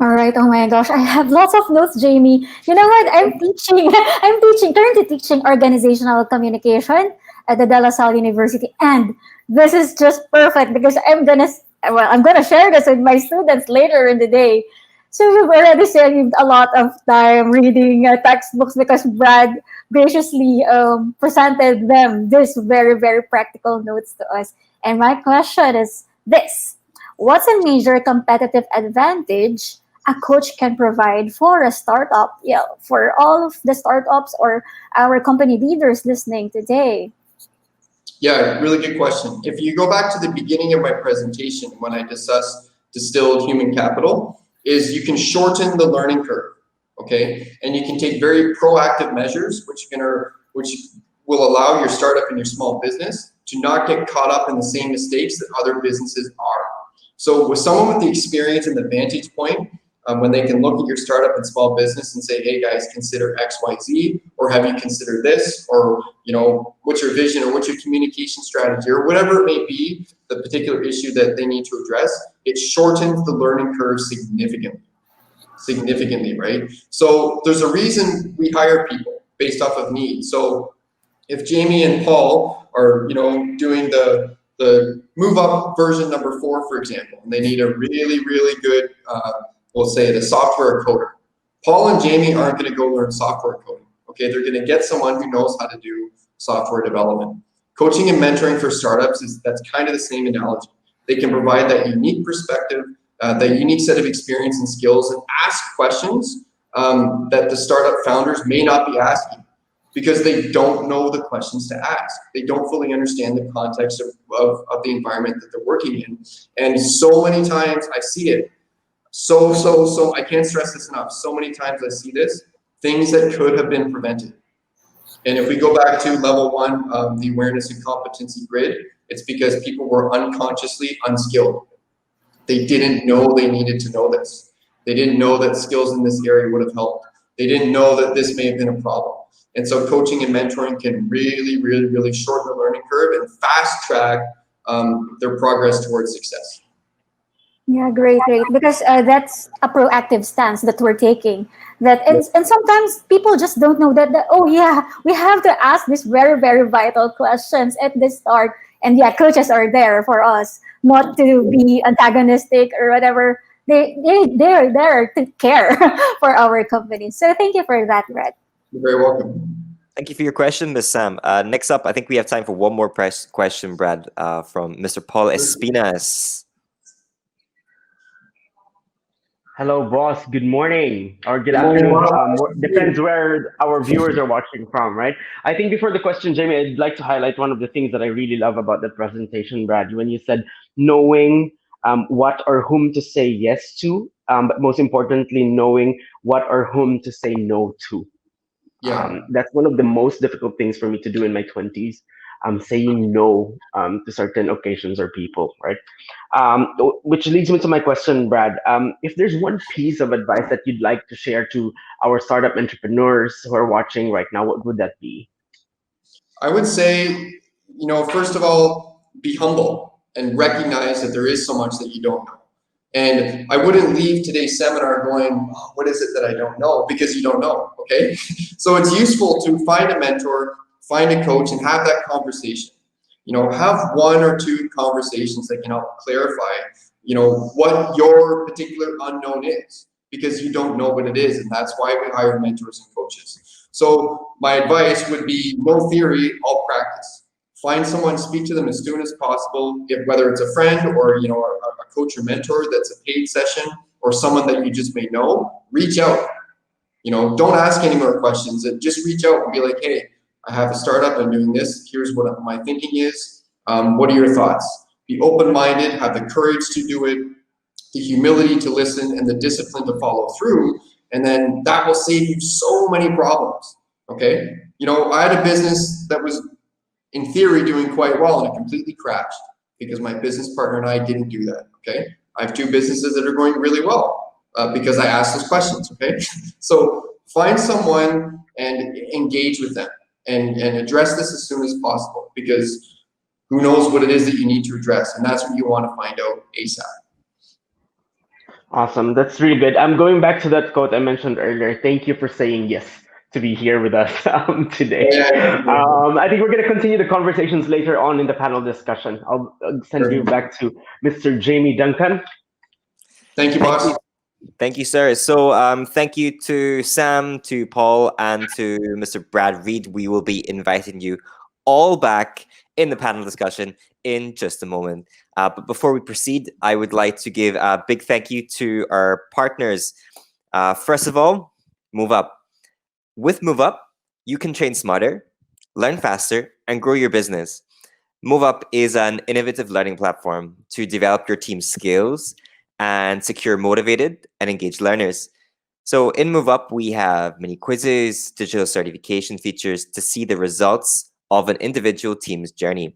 All right. Oh my gosh, I have lots of notes, Jamie. You know what? I'm teaching. Currently teaching organizational communication at the De La Salle University, and this is just perfect because I'm gonna share this with my students later in the day. So we've already saved a lot of time reading textbooks because Brad graciously presented them this very, very practical notes to us. And my question is this: what's a major competitive advantage a coach can provide for a startup? Yeah, for all of the startups or our company leaders listening today. Yeah, really good question. If you go back to the beginning of my presentation when I discussed distilled human capital, is you can shorten the learning curve, okay? And you can take very proactive measures which will allow your startup and your small business to not get caught up in the same mistakes that other businesses are. So with someone with the experience and the vantage point, when they can look at your startup and small business and say, hey guys, consider X, Y, Z, or have you considered this, or what's your vision, or what's your communication strategy, or whatever it may be, the particular issue that they need to address, it shortens the learning curve significantly, right? So there's a reason we hire people based off of need. So if Jamie and Paul are doing the move up version number 4, for example, and they need a really, really good we'll say the software coder. Paul and Jamie aren't going to go learn software coding. Okay, they're going to get someone who knows how to do software development. Coaching and mentoring for startups that's kind of the same analogy. They can provide that unique perspective, that unique set of experience and skills, and ask questions that the startup founders may not be asking because they don't know the questions to ask. They don't fully understand the context of the environment that they're working in. And so many times I see it. So I can't stress this enough. So many times I see this, things that could have been prevented. And if we go back to level 1, the awareness and competency grid, it's because people were unconsciously unskilled. They didn't know they needed to know this. They didn't know that skills in this area would have helped. They didn't know that this may have been a problem. And so coaching and mentoring can really, really, really shorten the learning curve and fast track their progress towards success. Yeah, great. Because that's a proactive stance that we're taking. And sometimes people just don't know that. Oh yeah, we have to ask these very, very vital questions at the start. And yeah, coaches are there for us, not to be antagonistic or whatever. They're there to care for our company. So thank you for that, Brett. You're very welcome. Thank you for your question, Ms. Sam. Next up, I think we have time for one more question, Brad, from Mr. Paul Espinas. Hello, boss. Good morning or good afternoon. Depends where our viewers are watching from, right? I think before the question, Jamie, I'd like to highlight one of the things that I really love about the presentation, Brad, when you said knowing what or whom to say yes to, but most importantly, knowing what or whom to say no to. Yeah. That's one of the most difficult things for me to do in my 20s. Saying no to certain occasions or people, right? Which leads me to my question, Brad. If there's one piece of advice that you'd like to share to our startup entrepreneurs who are watching right now, what would that be? I would say, first of all, be humble and recognize that there is so much that you don't know. And I wouldn't leave today's seminar going, oh, what is it that I don't know? Because you don't know, okay? So it's useful to find a mentor, find a coach, and have that conversation. Have 1 or 2 conversations that can help clarify, what your particular unknown is, because you don't know what it is, and that's why we hire mentors and coaches. So my advice would be no theory, all practice. Find someone, speak to them as soon as possible, whether it's a friend or a coach or mentor that's a paid session, or someone that you just may know. Reach out. Don't ask any more questions. Just reach out and be like, hey, I have a startup, I'm doing this. Here's what my thinking is. What are your thoughts? Be open-minded, have the courage to do it, the humility to listen, and the discipline to follow through. And then that will save you so many problems, okay? I had a business that was, in theory, doing quite well, and it completely crashed because my business partner and I didn't do that, okay? I have 2 businesses that are going really well because I asked those questions, okay? So find someone and engage with them and address this as soon as possible, because who knows what it is that you need to address, and that's what you want to find out ASAP. Awesome. That's really good. I'm going back to that quote I mentioned earlier. Thank you for saying yes to be here with us today. Yeah. I think we're going to continue the conversations later on in the panel discussion. I'll send you back to Mr. Jamie Duncan. Thank you, boss. Thank you, sir. So thank you to Sam, to Paul, and to Mr. Brad Reed. We will be inviting you all back in the panel discussion in just a moment. But before we proceed, I would like to give a big thank you to our partners. First of all, Move Up. With Move Up, you can train smarter, learn faster, and grow your business. Move Up is an innovative learning platform to develop your team's skills and secure motivated and engaged learners. So in Move Up, we have many quizzes, digital certification features to see the results of an individual team's journey.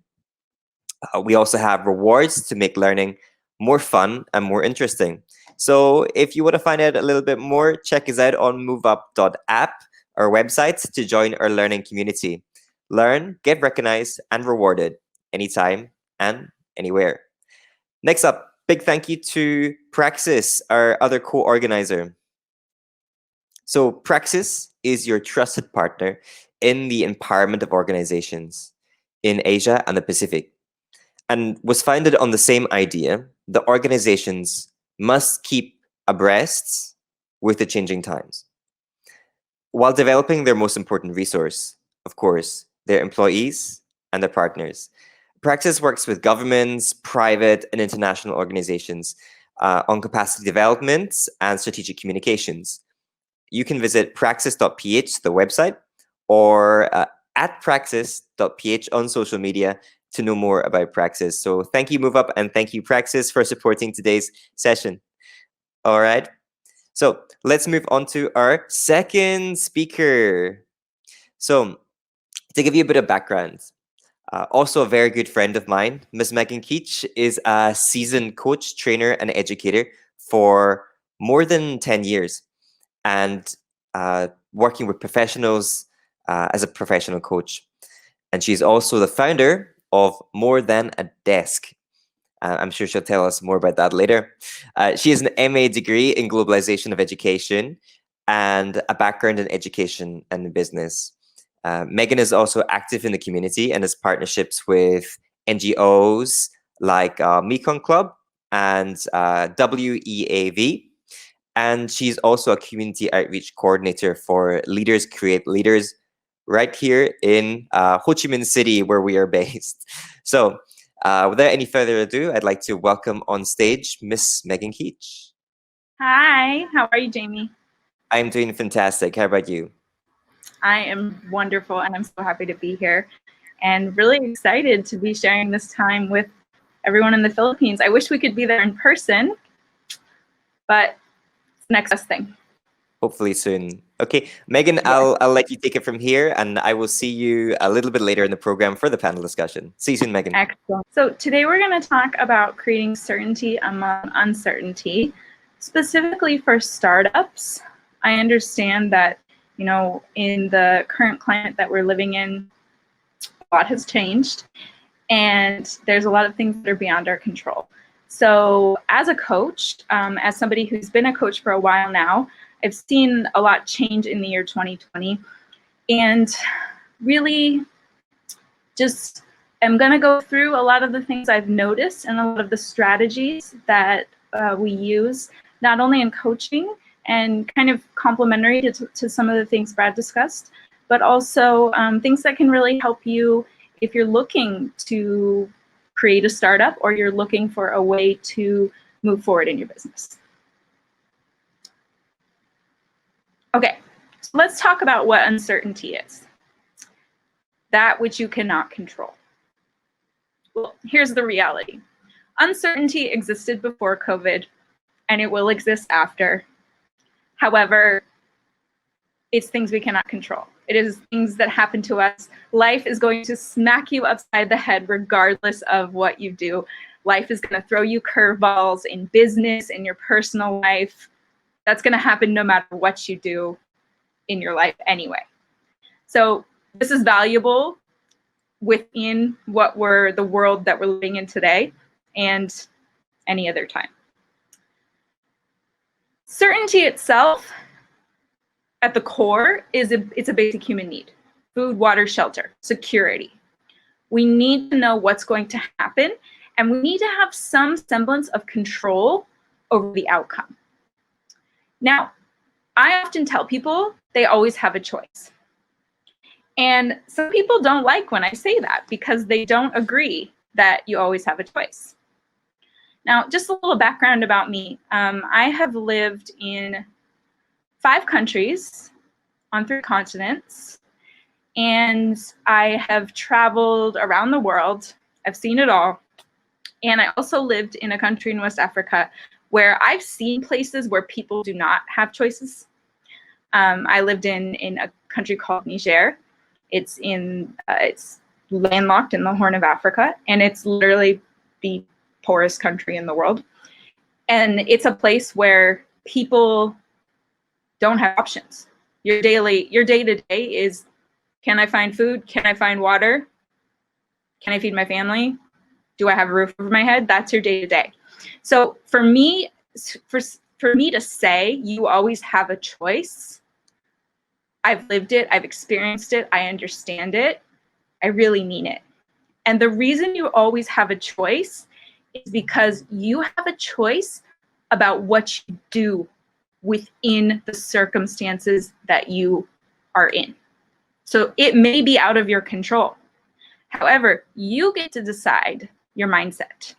We also have rewards to make learning more fun and more interesting. So if you want to find out a little bit more, check us out on moveup.app, our website, to join our learning community. Learn, get recognized, and rewarded anytime and anywhere. Next up, big thank you to PRAXIS, our other co-organizer. So PRAXIS is your trusted partner in the empowerment of organizations in Asia and the Pacific, and was founded on the same idea: the organizations must keep abreast with the changing times, while developing their most important resource, of course, their employees and their partners. PRAXIS works with governments, private and international organizations on capacity development and strategic communications. You can visit praxis.ph, the website, or at praxis.ph on social media to know more about PRAXIS. So thank you, Move Up, and thank you, PRAXIS, for supporting today's session. All right. So let's move on to our second speaker. So to give you a bit of background, also a very good friend of mine, Ms. Megan Keach, is a seasoned coach, trainer, and educator for more than 10 years, and working with professionals as a professional coach. And she's also the founder of More Than a Desk. I'm sure she'll tell us more about that later. She has an MA degree in globalization of education and a background in education and business. Megan is also active in the community and has partnerships with NGOs like Mekong Club and WEAV. And she's also a community outreach coordinator for Leaders Create Leaders right here in Ho Chi Minh City, where we are based. So without any further ado, I'd like to welcome on stage Miss Megan Keach. Hi, how are you, Jamie? I'm doing fantastic. How about you? I am wonderful, and I'm so happy to be here and really excited to be sharing this time with everyone in the Philippines. I wish we could be there in person, but it's the next best thing. Hopefully soon. Okay, Megan, yeah. I'll let you take it from here, and I will see you a little bit later in the program for the panel discussion. See you soon, Megan. Excellent. So today we're going to talk about creating certainty among uncertainty, specifically for startups. I understand that, you know, in the current climate that we're living in, a lot has changed, and there's a lot of things that are beyond our control. So as a coach, as somebody who's been a coach for a while now, I've seen a lot change in the year 2020, and really just am going to go through a lot of the things I've noticed and a lot of the strategies that we use, not only in coaching and kind of complementary to some of the things Brad discussed, but also things that can really help you if you're looking to create a startup or you're looking for a way to move forward in your business. Okay, so let's talk about what uncertainty is. That which you cannot control. Well, here's the reality. Uncertainty existed before COVID, and it will exist after. However, it's things we cannot control. It is things that happen to us. Life is going to smack you upside the head regardless of what you do. Life is going to throw you curveballs in business, in your personal life. That's going to happen no matter what you do in your life anyway. So this is valuable within the world that we're living in today and any other time. Certainty itself, at the core, it's a basic human need. Food, water, shelter, security. We need to know what's going to happen, and we need to have some semblance of control over the outcome. Now, I often tell people they always have a choice. And some people don't like when I say that because they don't agree that you always have a choice. Now, just a little background about me. I have lived in 5 countries on 3 continents, and I have traveled around the world. I've seen it all. And I also lived in a country in West Africa where I've seen places where people do not have choices. I lived in a country called Niger. It's landlocked in the Horn of Africa, and it's literally the poorest country in the world. And it's a place where people don't have options. Your day-to-day is, can I find food? Can I find water? Can I feed my family? Do I have a roof over my head? That's your day-to-day. So for me to say you always have a choice, I've lived it, I've experienced it, I understand it, I really mean it. And the reason you always have a choice is because you have a choice about what you do within the circumstances that you are in. So it may be out of your control. However, you get to decide your mindset.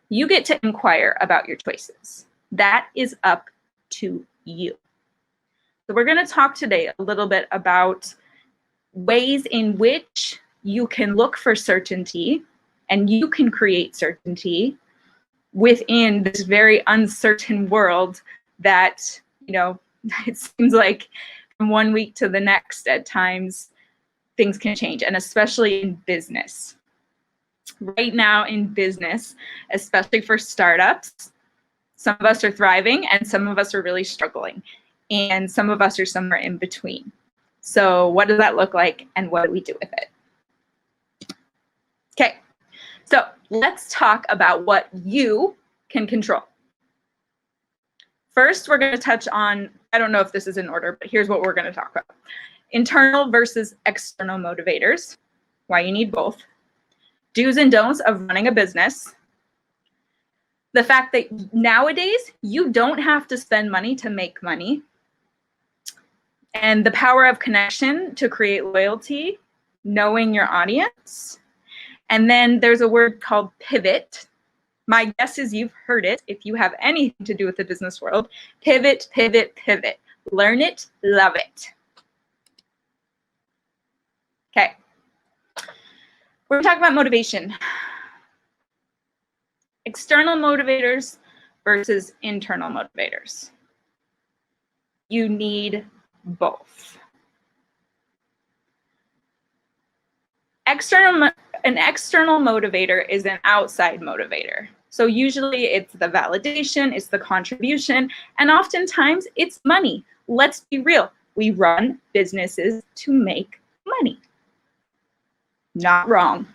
You get to inquire about your choices. That is up to you. So we're going to talk today a little bit about ways in which you can look for certainty and you can create certainty within this very uncertain world that, it seems like from one week to the next at times, things can change, and especially in business. Right now in business, especially for startups, some of us are thriving and some of us are really struggling. And some of us are somewhere in between. So what does that look like and what do we do with it? Okay, so let's talk about what you can control. First, we're going to touch on, I don't know if this is in order, but here's what we're going to talk about. Internal versus external motivators, why you need both. Do's and don'ts of running a business. The fact that nowadays you don't have to spend money to make money. And the power of connection to create loyalty, knowing your audience. And then there's a word called pivot. My guess is you've heard it if you have anything to do with the business world. Pivot, pivot, pivot. Learn it, love it. Okay. We're going to talk about motivation. External motivators versus internal motivators. You need both. An external motivator is an outside motivator. So usually it's the validation, it's the contribution, and oftentimes it's money. Let's be real. We run businesses to make money. Not wrong.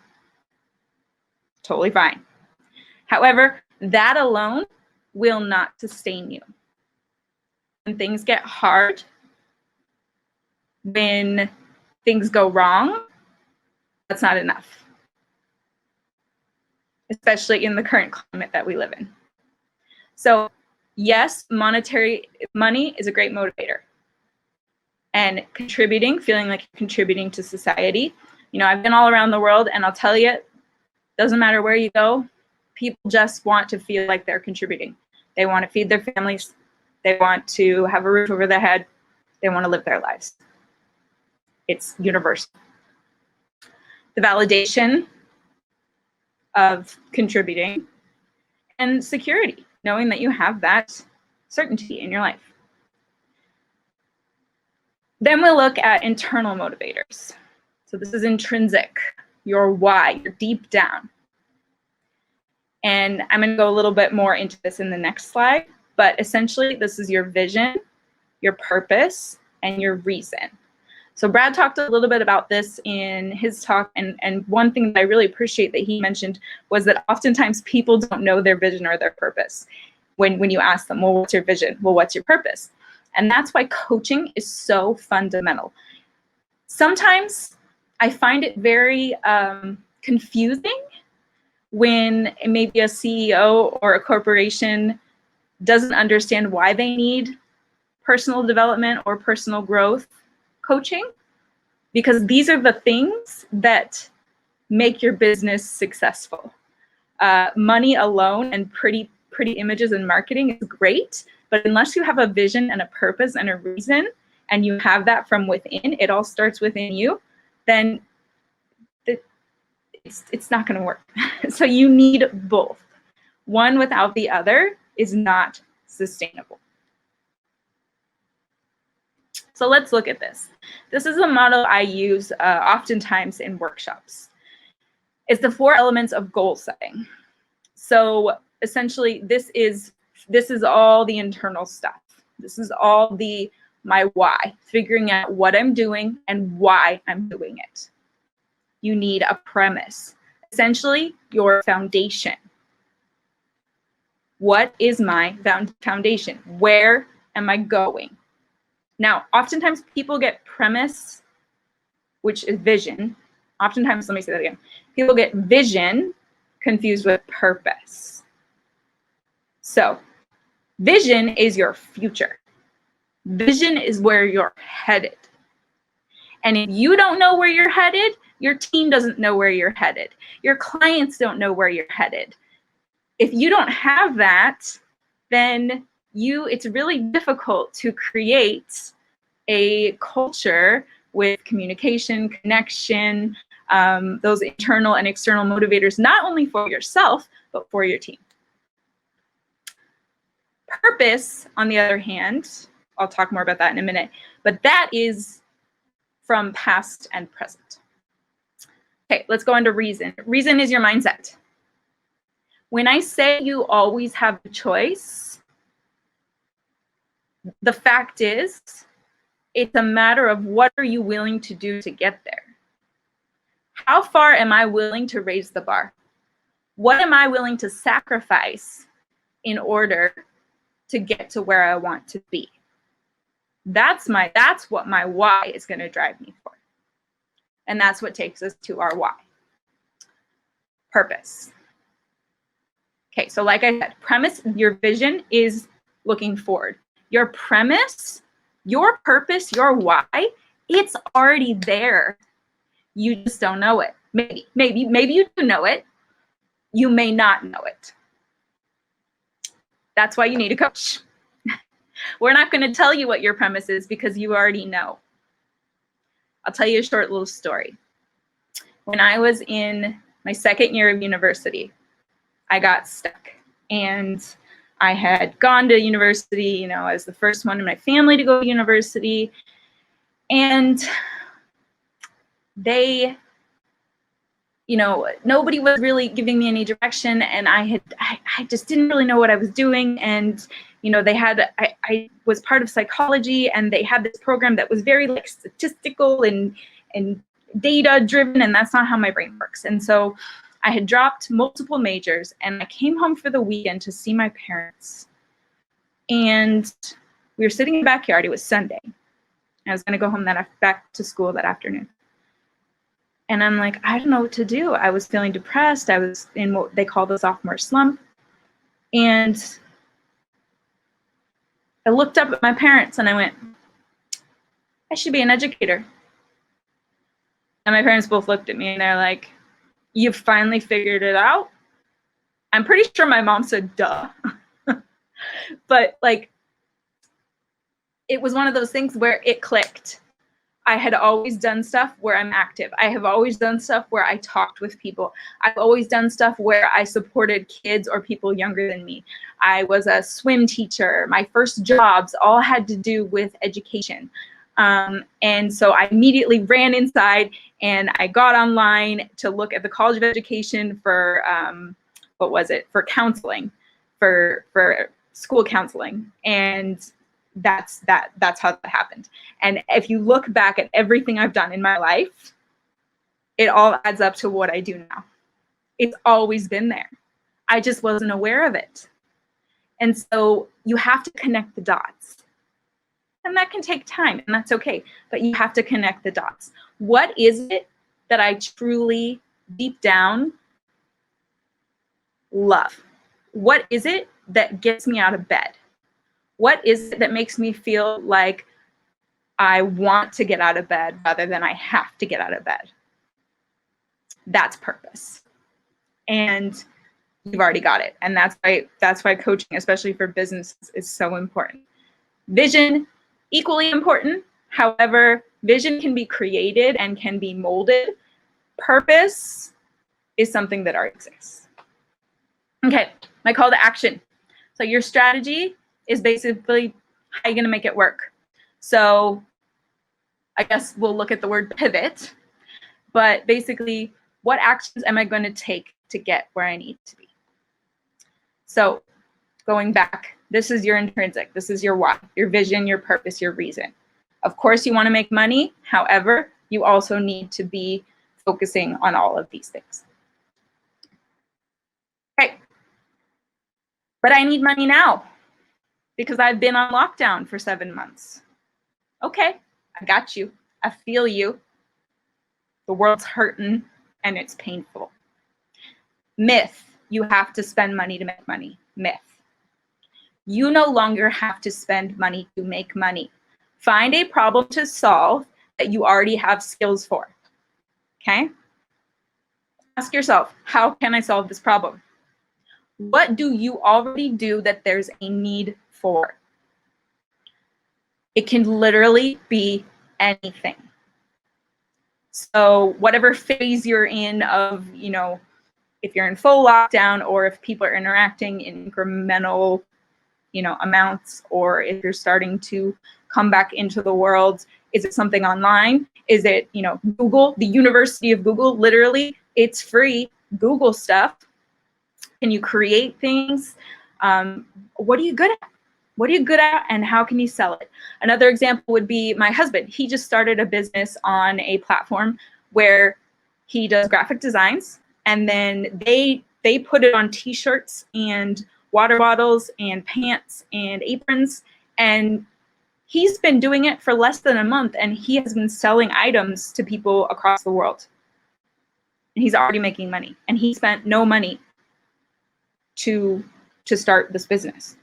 Totally fine. However, that alone will not sustain you. When things get hard, when things go wrong, that's not enough. especially in the current climate that we live in. So yes, money is a great motivator. And contributing, feeling like you're contributing to society. You know, I've been all around the world, and I'll tell you, doesn't matter where you go, people just want to feel like they're contributing. They want to feed their families. They want to have a roof over their head. They want to live their lives. It's universal. The validation of contributing and security, knowing that you have that certainty in your life. Then we'll look at internal motivators. So this is intrinsic, your why, your deep down. And I'm going to go a little bit more into this in the next slide, but essentially this is your vision, your purpose, and your reason. So Brad talked a little bit about this in his talk, and one thing that I really appreciate that he mentioned was that oftentimes people don't know their vision or their purpose. When you ask them, well, what's your vision? Well, what's your purpose? And that's why coaching is so fundamental. Sometimes I find it very confusing when maybe a CEO or a corporation doesn't understand why they need personal development or personal growth coaching, because these are the things that make your business successful. Money alone and pretty images and marketing is great, but unless you have a vision and a purpose and a reason, and you have that from within, it all starts within you, then it's not going to work. So you need both. One without the other is not sustainable. So let's look at this. This is a model I use oftentimes in workshops. It's the 4 elements of goal setting. So essentially, this is all the internal stuff. This is all my why, figuring out what I'm doing and why I'm doing it. You need a premise, essentially your foundation. What is my foundation? Where am I going? Now, oftentimes people get premise, which is vision. Oftentimes, let me say that again. People get vision confused with purpose. So, vision is your future. Vision is where you're headed. And if you don't know where you're headed, your team doesn't know where you're headed. Your clients don't know where you're headed. If you don't have that, then it's really difficult to create a culture with communication, connection, those internal and external motivators, not only for yourself, but for your team. Purpose, on the other hand, I'll talk more about that in a minute, but that is from past and present. Okay, let's go on to reason. Reason is your mindset. When I say you always have a choice, the fact is, it's a matter of what are you willing to do to get there? How far am I willing to raise the bar? What am I willing to sacrifice in order to get to where I want to be? That's what my why is going to drive me for. And that's what takes us to our why. Purpose. Okay, so like I said, premise, your vision is looking forward. Your premise, your purpose, your why, it's already there. You just don't know it. Maybe you do know it. You may not know it. That's why you need a coach. We're not going to tell you what your premise is because you already know. I'll tell you a short little story. When I was in my 2nd year of university, I got stuck. And I had gone to university, I was the first one in my family to go to university. And they, nobody was really giving me any direction, and I just didn't really know what I was doing. And I was part of psychology, and they had this program that was very like statistical and data driven, and that's not how my brain works. And so I had dropped multiple majors, and I came home for the weekend to see my parents. And we were sitting in the backyard. It was Sunday. I was going to go home back to school that afternoon. And I'm like, I don't know what to do. I was feeling depressed. I was in what they call the sophomore slump. And I looked up at my parents and I went, I should be an educator. And my parents both looked at me and they're like, you've finally figured it out? I'm pretty sure my mom said, duh. But like, it was one of those things where it clicked. I had always done stuff where I'm active. I have always done stuff where I talked with people. I've always done stuff where I supported kids or people younger than me. I was a swim teacher. My first jobs all had to do with education. And so I immediately ran inside and I got online to look at the College of Education for, what was it, for counseling, for school counseling. And that's how that happened. And if you look back at everything I've done in my life, it all adds up to what I do now. It's always been there. I just wasn't aware of it. And so you have to connect the dots. And that can take time, and that's okay. But you have to connect the dots. What is it that I truly, deep down, love? What is it that gets me out of bed? What is it that makes me feel like I want to get out of bed rather than I have to get out of bed? That's purpose. And you've already got it. And that's why coaching, especially for business, is so important. Vision, equally important. However, vision can be created and can be molded. Purpose is something that already exists. Okay, my call to action. So your strategy is basically how you're going to make it work. So I guess we'll look at the word pivot, but basically, what actions am I going to take to get where I need to be? So going back, this is your intrinsic, this is your why, your vision, your purpose, your reason. Of course, you want to make money. However, you also need to be focusing on all of these things. Okay. But I need money now because I've been on lockdown for 7 months. Okay, I got you. I feel you. The world's hurting and it's painful. Myth, you have to spend money to make money. Myth. You no longer have to spend money to make money. Find a problem to solve that you already have skills for. Okay? Ask yourself, how can I solve this problem? What do you already do that there's a need for? It can literally be anything. So whatever phase you're in of, you know, if you're in full lockdown or if people are interacting in incremental, you know, amounts, or if you're starting to come back into the world, is it something online? Is it, you know, Google, the University of Google, literally, it's free. Google stuff. Can you create things? What are you good at? What are you good at and how can you sell it? Another example would be my husband. He just started a business on a platform where he does graphic designs, and then they put it on t-shirts and water bottles and pants and aprons, and he's been doing it for less than a month, and he has been selling items to people across the world. And he's already making money, and he spent no money to start this business.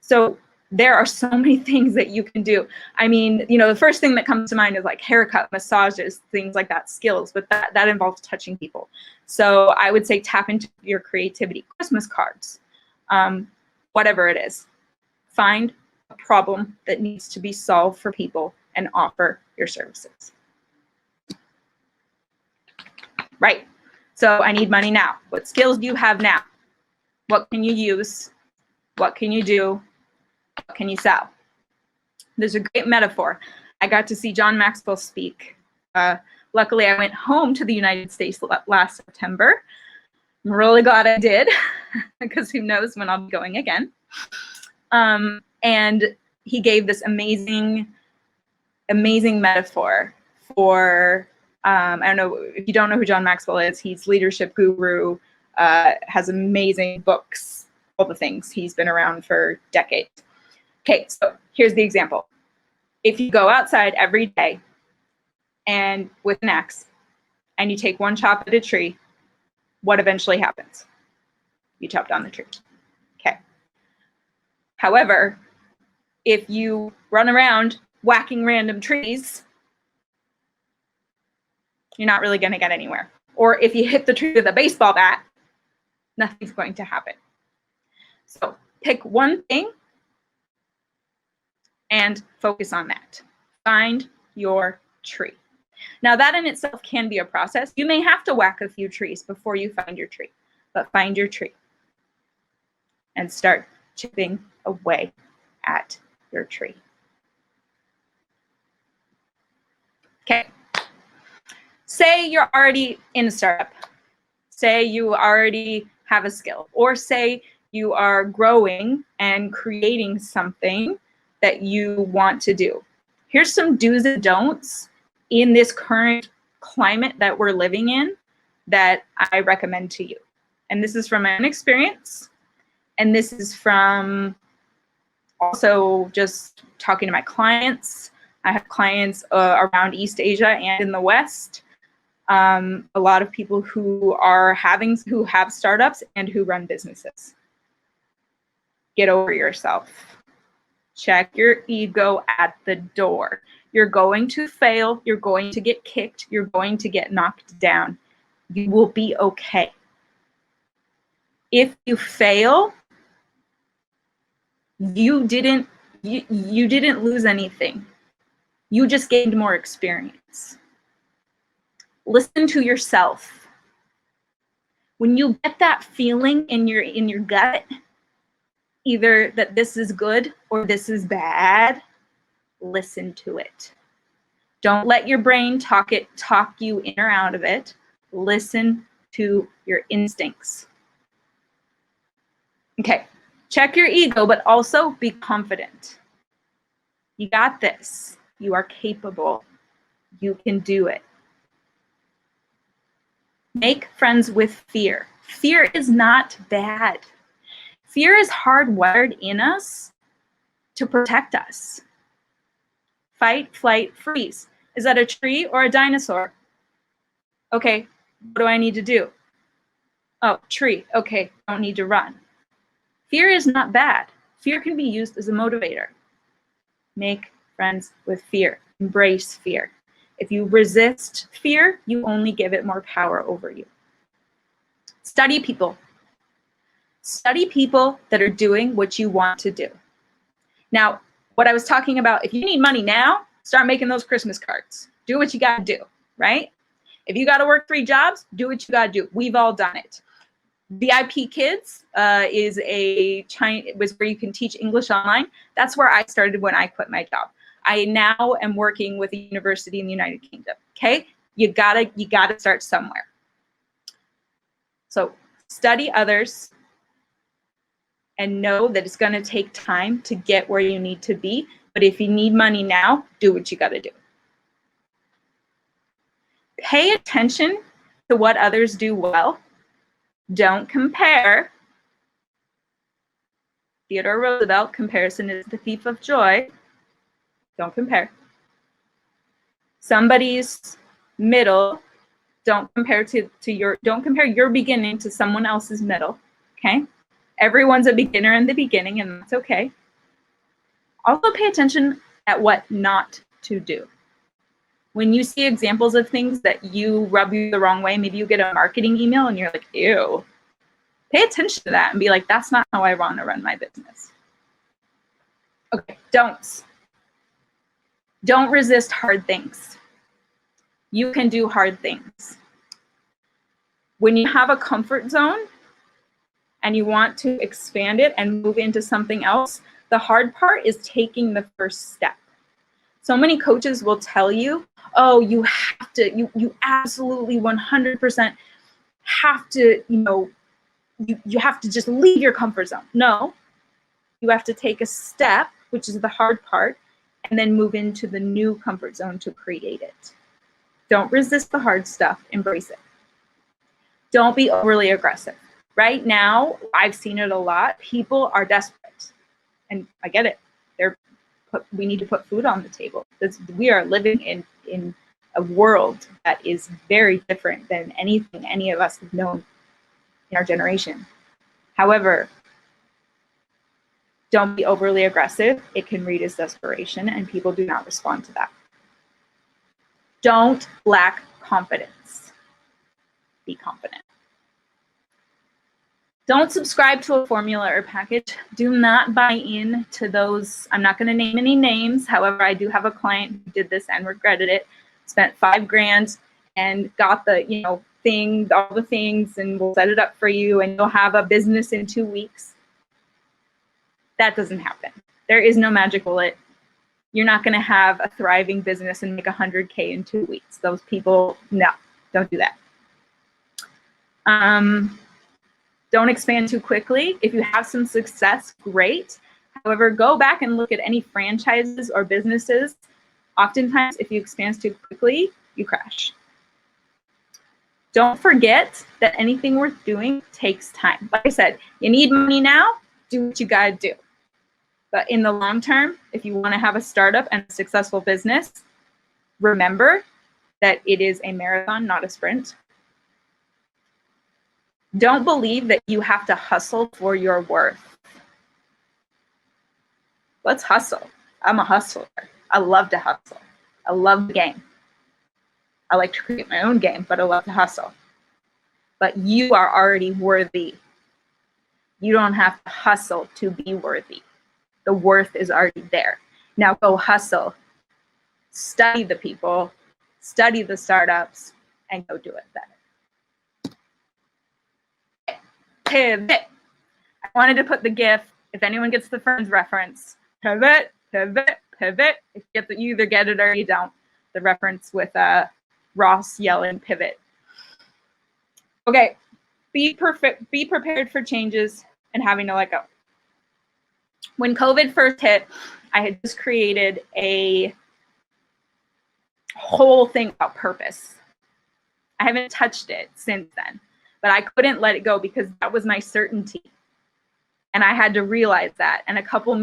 So there are so many things that you can do. I mean, you know, the first thing that comes to mind is like haircut, massages, things like that, skills, but that involves touching people. So I would say tap into your creativity, Christmas cards, whatever it is. Find a problem that needs to be solved for people and offer your services. Right. So I need money now. What skills do you have now? What can you use? What can you do? What can you sell? There's a great metaphor. I got to see John Maxwell speak. Luckily, I went home to the United States last September. I'm really glad I did, because who knows when I'll be going again. And he gave this amazing metaphor for, I don't know, if you don't know who John Maxwell is, he's leadership guru, has amazing books, all the things. He's been around for decades. Okay, so here's the example. If you go outside every day and with an axe and you take one chop at a tree, what eventually happens? You chop down the tree. Okay. However, if you run around whacking random trees, you're not really going to get anywhere. Or if you hit the tree with a baseball bat, nothing's going to happen. So pick one thing and focus on that. Find your tree. Now that in itself can be a process. You may have to whack a few trees before you find your tree, but find your tree and start chipping away at your tree. Okay. Say you're already in a startup. Say you already have a skill, or say you are growing and creating something that you want to do. Here's some do's and don'ts in this current climate that we're living in that I recommend to you. And this is from my own experience. And this is from also just talking to my clients. I have clients around East Asia and in the West. A lot of people who have startups and who run businesses. Get over yourself. Check your ego at the door. You're going to fail. You're going to get kicked. You're going to get knocked down. You will be okay. If you fail, you didn't lose anything. You just gained more experience. Listen to yourself. When you get that feeling in your gut, either that this is good or this is bad, listen to it. Don't let your brain talk you in or out of it. Listen to your instincts. Okay, check your ego, but also be confident. You got this. You are capable. You can do it. Make friends with fear. Fear is not bad. Fear is hardwired in us to protect us. Fight, flight, freeze. Is that a tree or a dinosaur? Okay, what do I need to do? Oh, tree. Okay, don't need to run. Fear is not bad. Fear can be used as a motivator. Make friends with fear. Embrace fear. If you resist fear, you only give it more power over you. Study people. Study people that are doing what you want to do. Now, what I was talking about, if you need money now, start making those Christmas cards. Do what you got to do, right? If you got to work 3 jobs, do what you got to do. We've all done it. VIP Kids was where you can teach English online. That's where I started when I quit my job. I now am working with a university in the United Kingdom. Okay, you gotta start somewhere. So study others and know that it's going to take time to get where you need to be. But if you need money now, do what you got to do. Pay attention to what others do well. Don't compare. Theodore Roosevelt, comparison is the thief of joy. Don't compare. Somebody's middle, don't compare your beginning to someone else's middle, okay? Everyone's a beginner in the beginning, and that's okay. Also pay attention at what not to do. When you see examples of things that rub you the wrong way, maybe you get a marketing email and you're like, ew. Pay attention to that and be like, that's not how I want to run my business. Okay, don'ts. Don't resist hard things. You can do hard things. When you have a comfort zone and you want to expand it and move into something else, the hard part is taking the first step. So many coaches will tell you, oh, you have to, you absolutely 100% have to, you have to just leave your comfort zone. No, you have to take a step, which is the hard part, and then move into the new comfort zone to create it. Don't resist the hard stuff, embrace it. Don't be overly aggressive. Right now, I've seen it a lot. People are desperate, and I get it. We need to put food on the table. We are living in a world that is very different than anything any of us have known in our generation. However, don't be overly aggressive. It can read as desperation, and people do not respond to that. Don't lack confidence. Be confident. Don't subscribe to a formula or package. Do not buy in to those. I'm not going to name any names. However, I do have a client who did this and regretted it. Spent $5,000 and got the, thing, all the things, and we'll set it up for you, and you'll have a business in 2 weeks. That doesn't happen. There is no magic bullet. You're not going to have a thriving business and make 100K in 2 weeks. Those people, no, don't do that. Don't expand too quickly. If you have some success, great. However, go back and look at any franchises or businesses. Oftentimes, if you expand too quickly, you crash. Don't forget that anything worth doing takes time. Like I said, you need money now, do what you gotta do. But in the long term, if you wanna have a startup and a successful business, remember that it is a marathon, not a sprint. Don't believe that you have to hustle for your worth. Let's hustle. I'm a hustler. I love to hustle. I love the game. I like to create my own game, but I love to hustle. But you are already worthy. You don't have to hustle to be worthy. The worth is already there. Now go hustle. Study the people, study the startups, and go do it better. Pivot. I wanted to put the GIF, if anyone gets the Friends reference, pivot, pivot, pivot. If you either get it or you don't. The reference with Ross yelling pivot. Okay, be prepared for changes and having to let go. When COVID first hit, I had just created a whole thing about purpose. I haven't touched it since then, but I couldn't let it go because that was my certainty. And I had to realize that. And a couple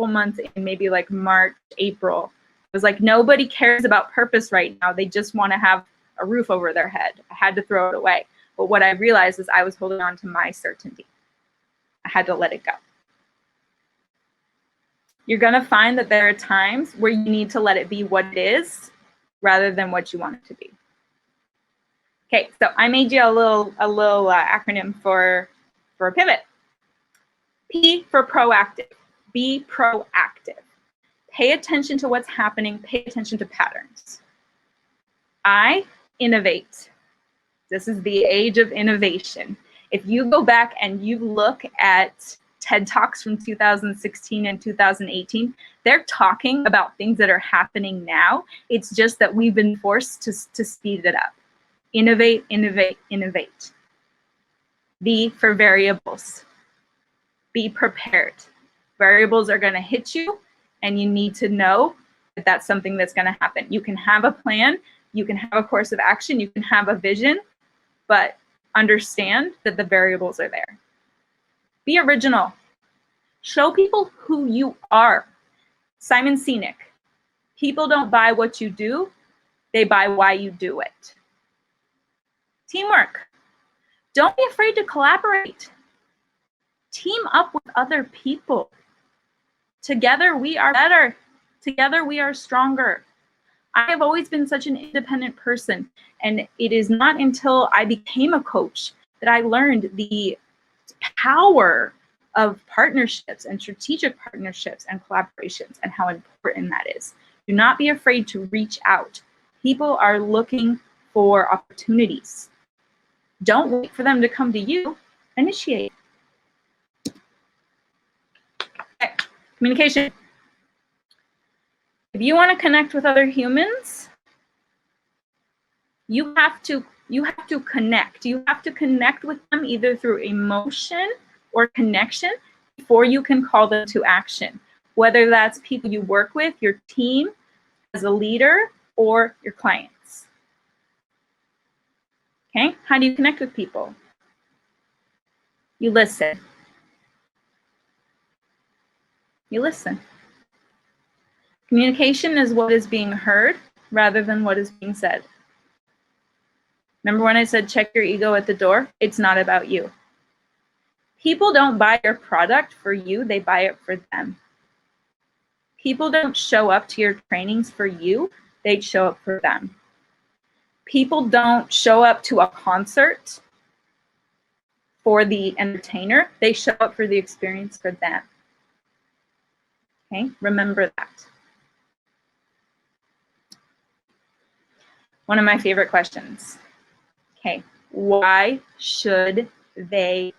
months in, maybe like March, April, it was like, nobody cares about purpose right now. They just want to have a roof over their head. I had to throw it away. But what I realized is I was holding on to my certainty. I had to let it go. You're going to find that there are times where you need to let it be what it is rather than what you want it to be. Okay, so I made you a little acronym for a pivot. P for proactive. Be proactive. Pay attention to what's happening. Pay attention to patterns. I, innovate. This is the age of innovation. If you go back and you look at TED Talks from 2016 and 2018, they're talking about things that are happening now. It's just that we've been forced to speed it up. Innovate, innovate, innovate. V for variables. Be prepared. Variables are going to hit you, and you need to know that that's something that's going to happen. You can have a plan, you can have a course of action, you can have a vision, but understand that the variables are there. Be original. Show people who you are. Simon Sinek. People don't buy what you do, they buy why you do it. Teamwork. Don't be afraid to collaborate. Team up with other people. Together we are better. Together we are stronger. I have always been such an independent person, and it is not until I became a coach that I learned the power of partnerships and strategic partnerships and collaborations and how important that is. Do not be afraid to reach out. People are looking for opportunities. Don't wait for them to come to you. Initiate. Okay. Communication. If you want to connect with other humans, you have to connect. You have to connect with them either through emotion or connection before you can call them to action. Whether that's people you work with, your team as a leader, or your clients. Okay, how do you connect with people? You listen. You listen. Communication is what is being heard rather than what is being said. Remember when I said check your ego at the door? It's not about you. People don't buy your product for you, they buy it for them. People don't show up to your trainings for you, they show up for them. People don't show up to a concert for the entertainer, they show up for the experience for them. Okay, remember that. One of my favorite questions. Okay, why should they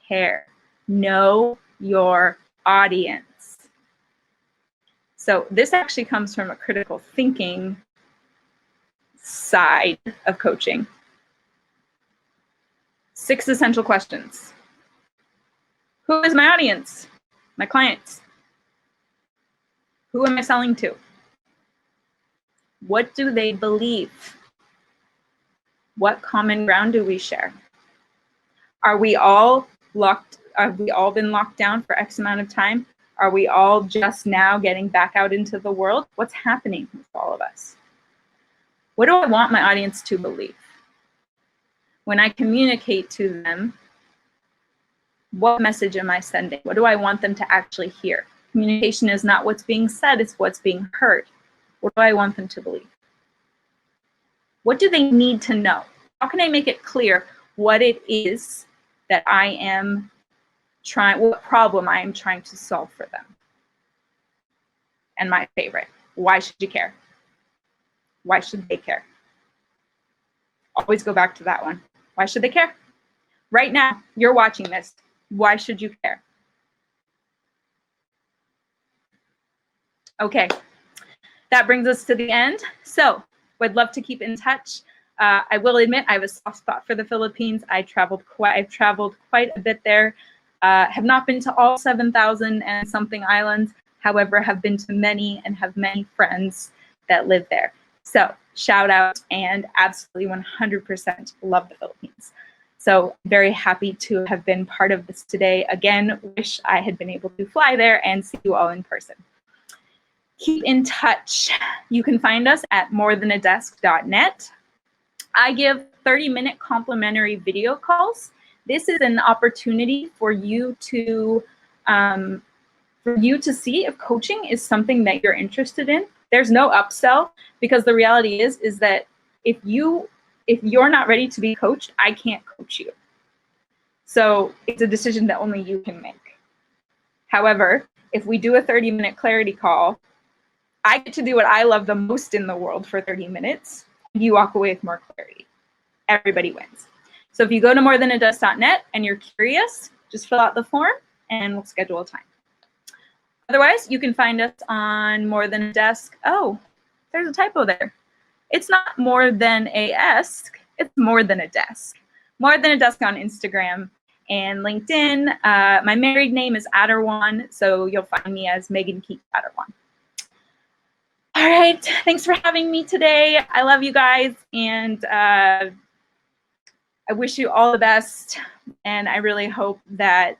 care? Know your audience. So this actually comes from a critical thinking side of coaching. 6 essential questions. Who is my audience? My clients. Who am I selling to? What do they believe? What common ground do we share? Are we all locked? Have we all been locked down for X amount of time? Are we all just now getting back out into the world? What's happening with all of us? What do I want my audience to believe? When I communicate to them, what message am I sending? What do I want them to actually hear? Communication is not what's being said, it's what's being heard. What do I want them to believe? What do they need to know? How can I make it clear what it is that I am trying, what problem I am trying to solve for them? And my favorite, why should you care? Why should they care? Always go back to that one. Why should they care? Right now, you're watching this. Why should you care? Okay, that brings us to the end. So I'd love to keep in touch. I will admit I have a soft spot for the Philippines. I've traveled quite a bit there. Have not been to all 7,000 and something islands. However, have been to many and have many friends that live there. So shout out and absolutely 100% love the Philippines. So very happy to have been part of this today. Again, wish I had been able to fly there and see you all in person. Keep in touch. You can find us at morethan-a-desk.net. I give 30-minute complimentary video calls. This is an opportunity for you to see if coaching is something that you're interested in. There's no upsell, because the reality is that if you're not ready to be coached, I can't coach you. So it's a decision that only you can make. However, if we do a 30-minute clarity call, I get to do what I love the most in the world for 30 minutes. You walk away with more clarity. Everybody wins. So if you go to morethan-a-desk.net and you're curious, just fill out the form and we'll schedule a time. Otherwise, you can find us on More Than a Desk. Oh, there's a typo there. It's not More Than a Desk, it's More Than a Desk. More Than a Desk on Instagram and LinkedIn. My married name is Adarwan, so you'll find me as Megan Keith Adarwan. All right, thanks for having me today. I love you guys, and I wish you all the best, and I really hope that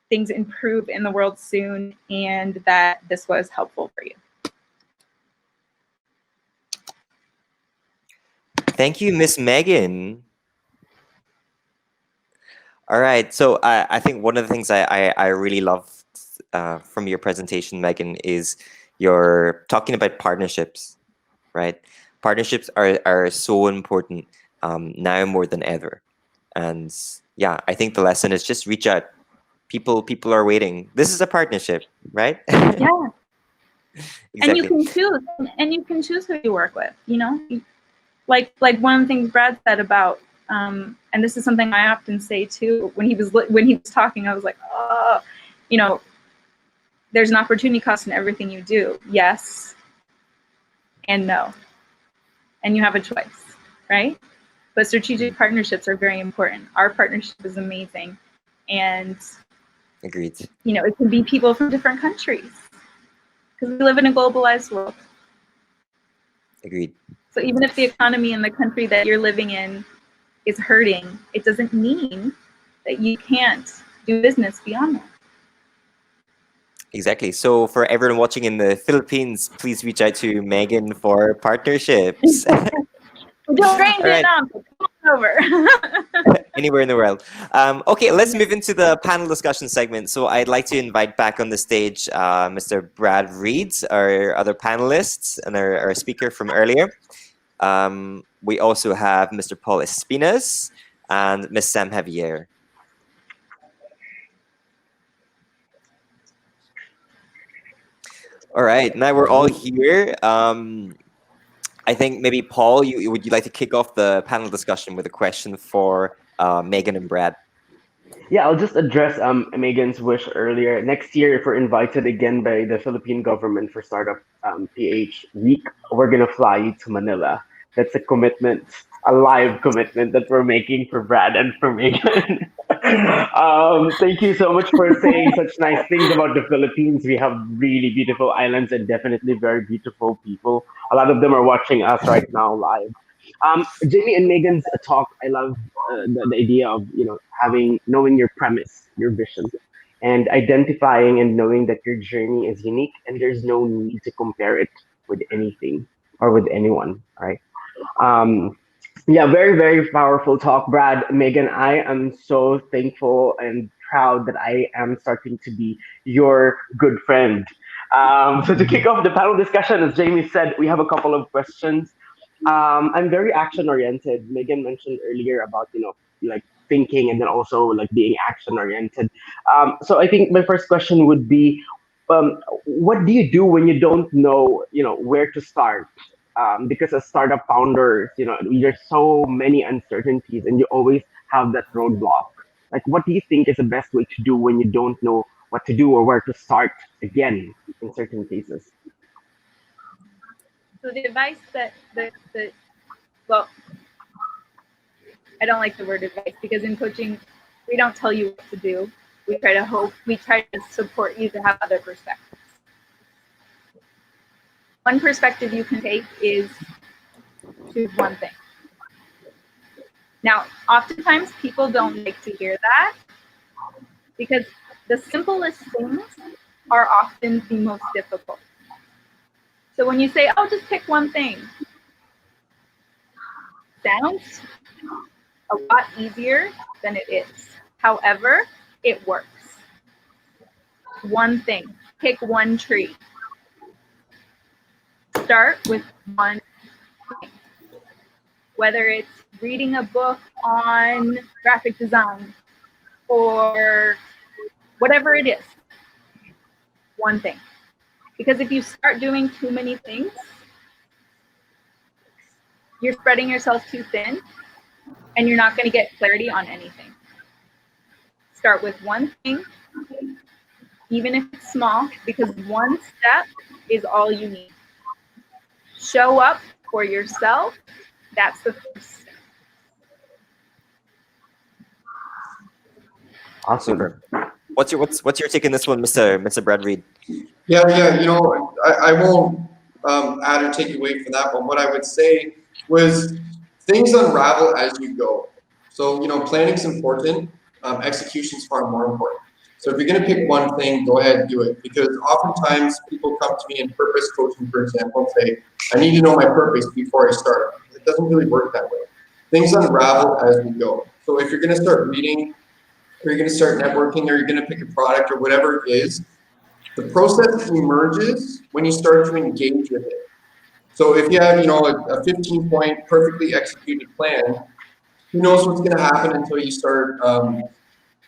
things improve in the world soon and that this was helpful for you. Thank you, Miss Megan. All right, so I think one of the things I really love from your presentation, Megan, is you're talking about partnerships, right? Partnerships are so important now more than ever. And yeah, I think the lesson is just reach out. People are waiting. This is a partnership, right? Yeah. Exactly. And you can choose who you work with, you know? Like one of the things Brad said about, and this is something I often say too, when he was talking, I was like, oh, you know, there's an opportunity cost in everything you do. Yes and no. And you have a choice, right? But strategic partnerships are very important. Our partnership is amazing. And Agreed. you know, it can be people from different countries because we live in a globalized world. Agreed. So even if the economy in the country that you're living in is hurting, it doesn't mean that you can't do business beyond that. Exactly. So for everyone watching in the Philippines, please reach out to Megan for partnerships. Strain All right. Vietnam, so come on over. Anywhere in the world. Okay, let's move into the panel discussion segment. So I'd like to invite back on the stage Mr. Brad Reed, our other panelists, and our speaker from earlier. We also have Mr. Paul Espinas and Ms. Sam Javier. All right, now we're all here. I think maybe Paul, would you like to kick off the panel discussion with a question for Megan and Brad? Yeah, I'll just address Megan's wish earlier. Next year, if we're invited again by the Philippine government for Startup PH Week, we're gonna fly you to Manila. That's a commitment, a live commitment that we're making for Brad and for Megan. Thank you so much for saying such nice things about the Philippines. We have really beautiful islands and definitely very beautiful people. A lot of them are watching us right now live. Jamie and Megan's talk, I love the idea of having knowing your premise, your vision, and identifying and knowing that your journey is unique and there's no need to compare it with anything or with anyone. Right? Um, yeah, very, very powerful talk, Brad. Megan, I am so thankful and proud that I am starting to be your good friend. So to kick off the panel discussion, as Jamie said, we have a couple of questions. I'm very action oriented. Megan mentioned earlier about like thinking and then also like being action oriented. So I think my first question would be, what do you do when you don't know where to start? Because as startup founders, there's so many uncertainties, and you always have that roadblock. Like, what do you think is the best way to do when you don't know what to do or where to start again in certain cases? So the advice that well, I don't like the word advice because in coaching, we don't tell you what to do. We try to support you to have other perspectives. One perspective you can take is choose one thing. Now, oftentimes people don't like to hear that because the simplest things are often the most difficult. So when you say, oh, just pick one thing, sounds a lot easier than it is. However, it works. One thing, pick one tree. Start with one thing. Whether it's reading a book on graphic design or whatever it is, one thing. Because if you start doing too many things, you're spreading yourself too thin and you're not going to get clarity on anything. Start with one thing, even if it's small, because one step is all you need. Show up for yourself. That's the first step. Awesome. Super. What's your take on this one, Mr. Brad Reed? Yeah. I won't add or take away from that one. What I would say was things unravel as you go. So, planning's important. Execution's far more important. So if you're going to pick one thing, go ahead and do it. Because oftentimes people come to me in purpose coaching, for example, and say, I need to know my purpose before I start. It doesn't really work that way. Things unravel as we go. So if you're going to start reading, or you're going to start networking, or you're going to pick a product or whatever it is, the process emerges when you start to engage with it. So if you have, a 15-point perfectly executed plan, who knows what's going to happen until you start,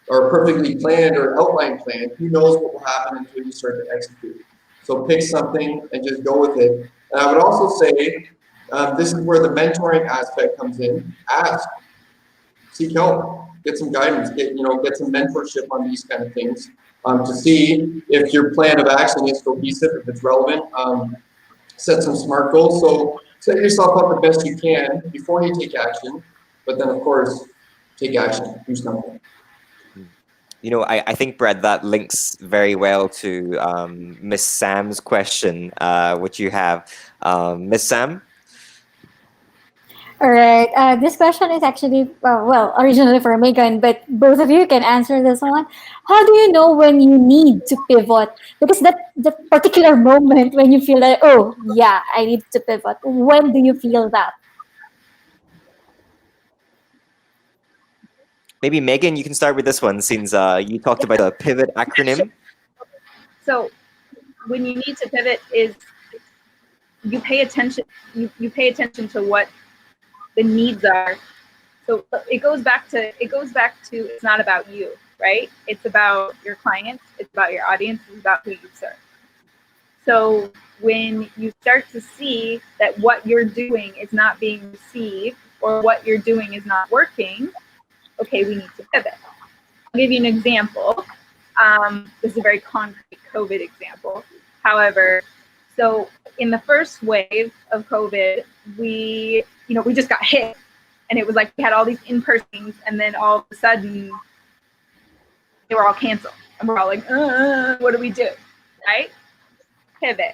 or perfectly planned or outline plan, who knows what will happen until you start to execute. So pick something and just go with it. And I would also say, this is where the mentoring aspect comes in. Ask, seek help, get some guidance, get some mentorship on these kind of things, to see if your plan of action is cohesive, if it's relevant. Set some SMART goals. So set yourself up the best you can before you take action, but then of course, take action, do something. I think, Brad, that links very well to Miss Sam's question, which you have. Miss Sam? All right. This question is actually, well, originally for Megan, but both of you can answer this one. How do you know when you need to pivot? Because that the particular moment when you feel that, oh, yeah, I need to pivot. When do you feel that? Maybe Megan, you can start with this one since you talked about the pivot acronym. So when you need to pivot is you pay attention. You pay attention to what the needs are. So it goes back to it's not about you, right? It's about your clients. It's about your audience. It's about who you serve. So when you start to see that what you're doing is not being received or what you're doing is not working, okay, we need to pivot. I'll give you an example. This is a very concrete COVID example. However, so in the first wave of COVID, we just got hit, and it was like we had all these in-persons, and then all of a sudden they were all canceled, and we're all like, what do we do, right? Pivot.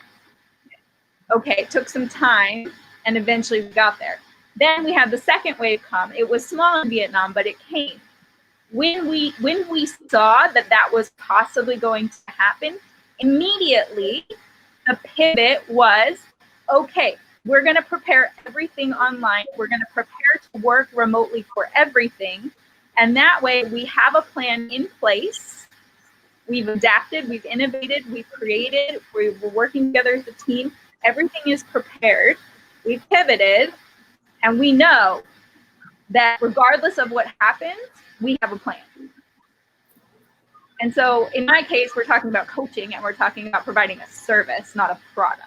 Okay, it took some time, and eventually we got there. Then we had the second wave come. It was small in Vietnam, but it came. When we saw that that was possibly going to happen, immediately the pivot was, okay, we're going to prepare everything online. We're going to prepare to work remotely for everything. And that way we have a plan in place. We've adapted, we've innovated, we've created, we're working together as a team. Everything is prepared. We've pivoted, and we know that regardless of what happens, we have a plan. And so in my case, we're talking about coaching, and we're talking about providing a service, not a product.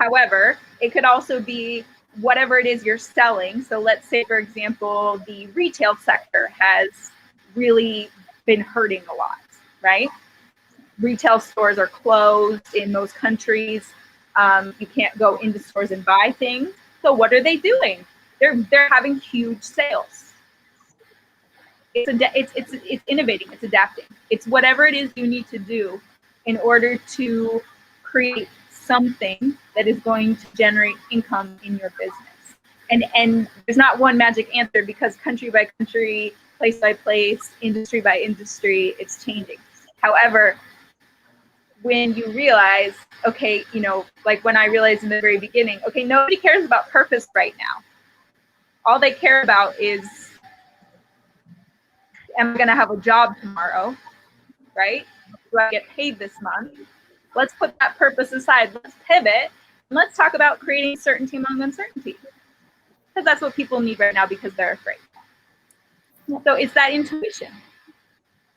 However, it could also be whatever it is you're selling. So let's say, for example, the retail sector has really been hurting a lot, right? Retail stores are closed in most countries. You can't go into stores and buy things. So what are they doing? They're having huge sales. It's innovating. It's adapting. It's whatever it is you need to do in order to create something that is going to generate income in your business. And there's not one magic answer, because country by country, place by place, industry by industry, it's changing. However, when you realize, okay, like when I realized in the very beginning, okay, nobody cares about purpose right now. All they care about is, am I going to have a job tomorrow, right? Do I get paid this month? Let's put that purpose aside. Let's pivot. And let's talk about creating certainty among uncertainty. Because that's what people need right now, because they're afraid. So it's that intuition.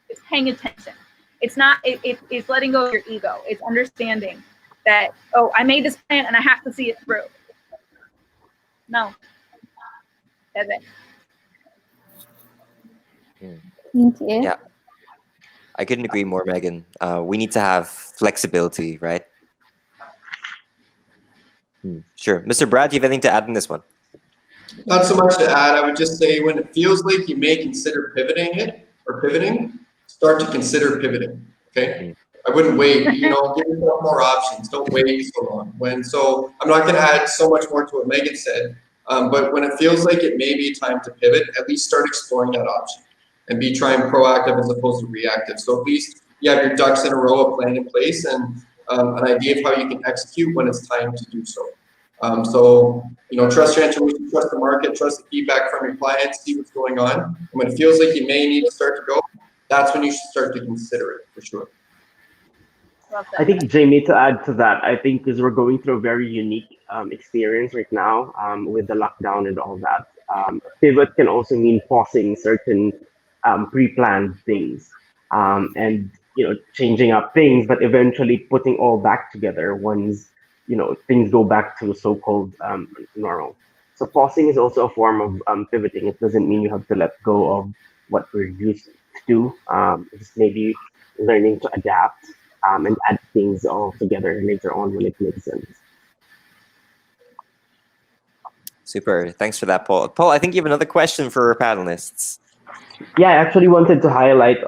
It's paying attention. It's not, it's letting go of your ego. It's understanding that, oh, I made this plan and I have to see it through. No. Pivot. Thank you. Yeah, I couldn't agree more, Megan. We need to have flexibility, right? Sure. Mr. Brad, do you have anything to add in this one? Not so much to add. I would just say when it feels like you may consider pivoting, start to consider pivoting. Okay. I wouldn't wait. Give yourself more options. Don't wait so long. So I'm not going to add so much more to what Megan said. But when it feels like it may be time to pivot, at least start exploring that option and be trying proactive as opposed to reactive. So at least you have your ducks in a row, a plan in place, and an idea of how you can execute when it's time to do so. Trust your intuition, trust the market, trust the feedback from your clients, see what's going on. And when it feels like you may need to start to go, that's when you should start to consider it, for sure. I think, Jamie, to add to that, I think because we're going through a very unique experience right now with the lockdown and all that. Pivot can also mean pausing certain pre-planned things and changing up things, but eventually putting all back together once things go back to so-called normal. So pausing is also a form of pivoting. It doesn't mean you have to let go of what we're used to do. It's maybe learning to adapt and add things all together later on when it makes sense. Super. Thanks for that, Paul. Paul, I think you have another question for our panelists. Yeah, I actually wanted to highlight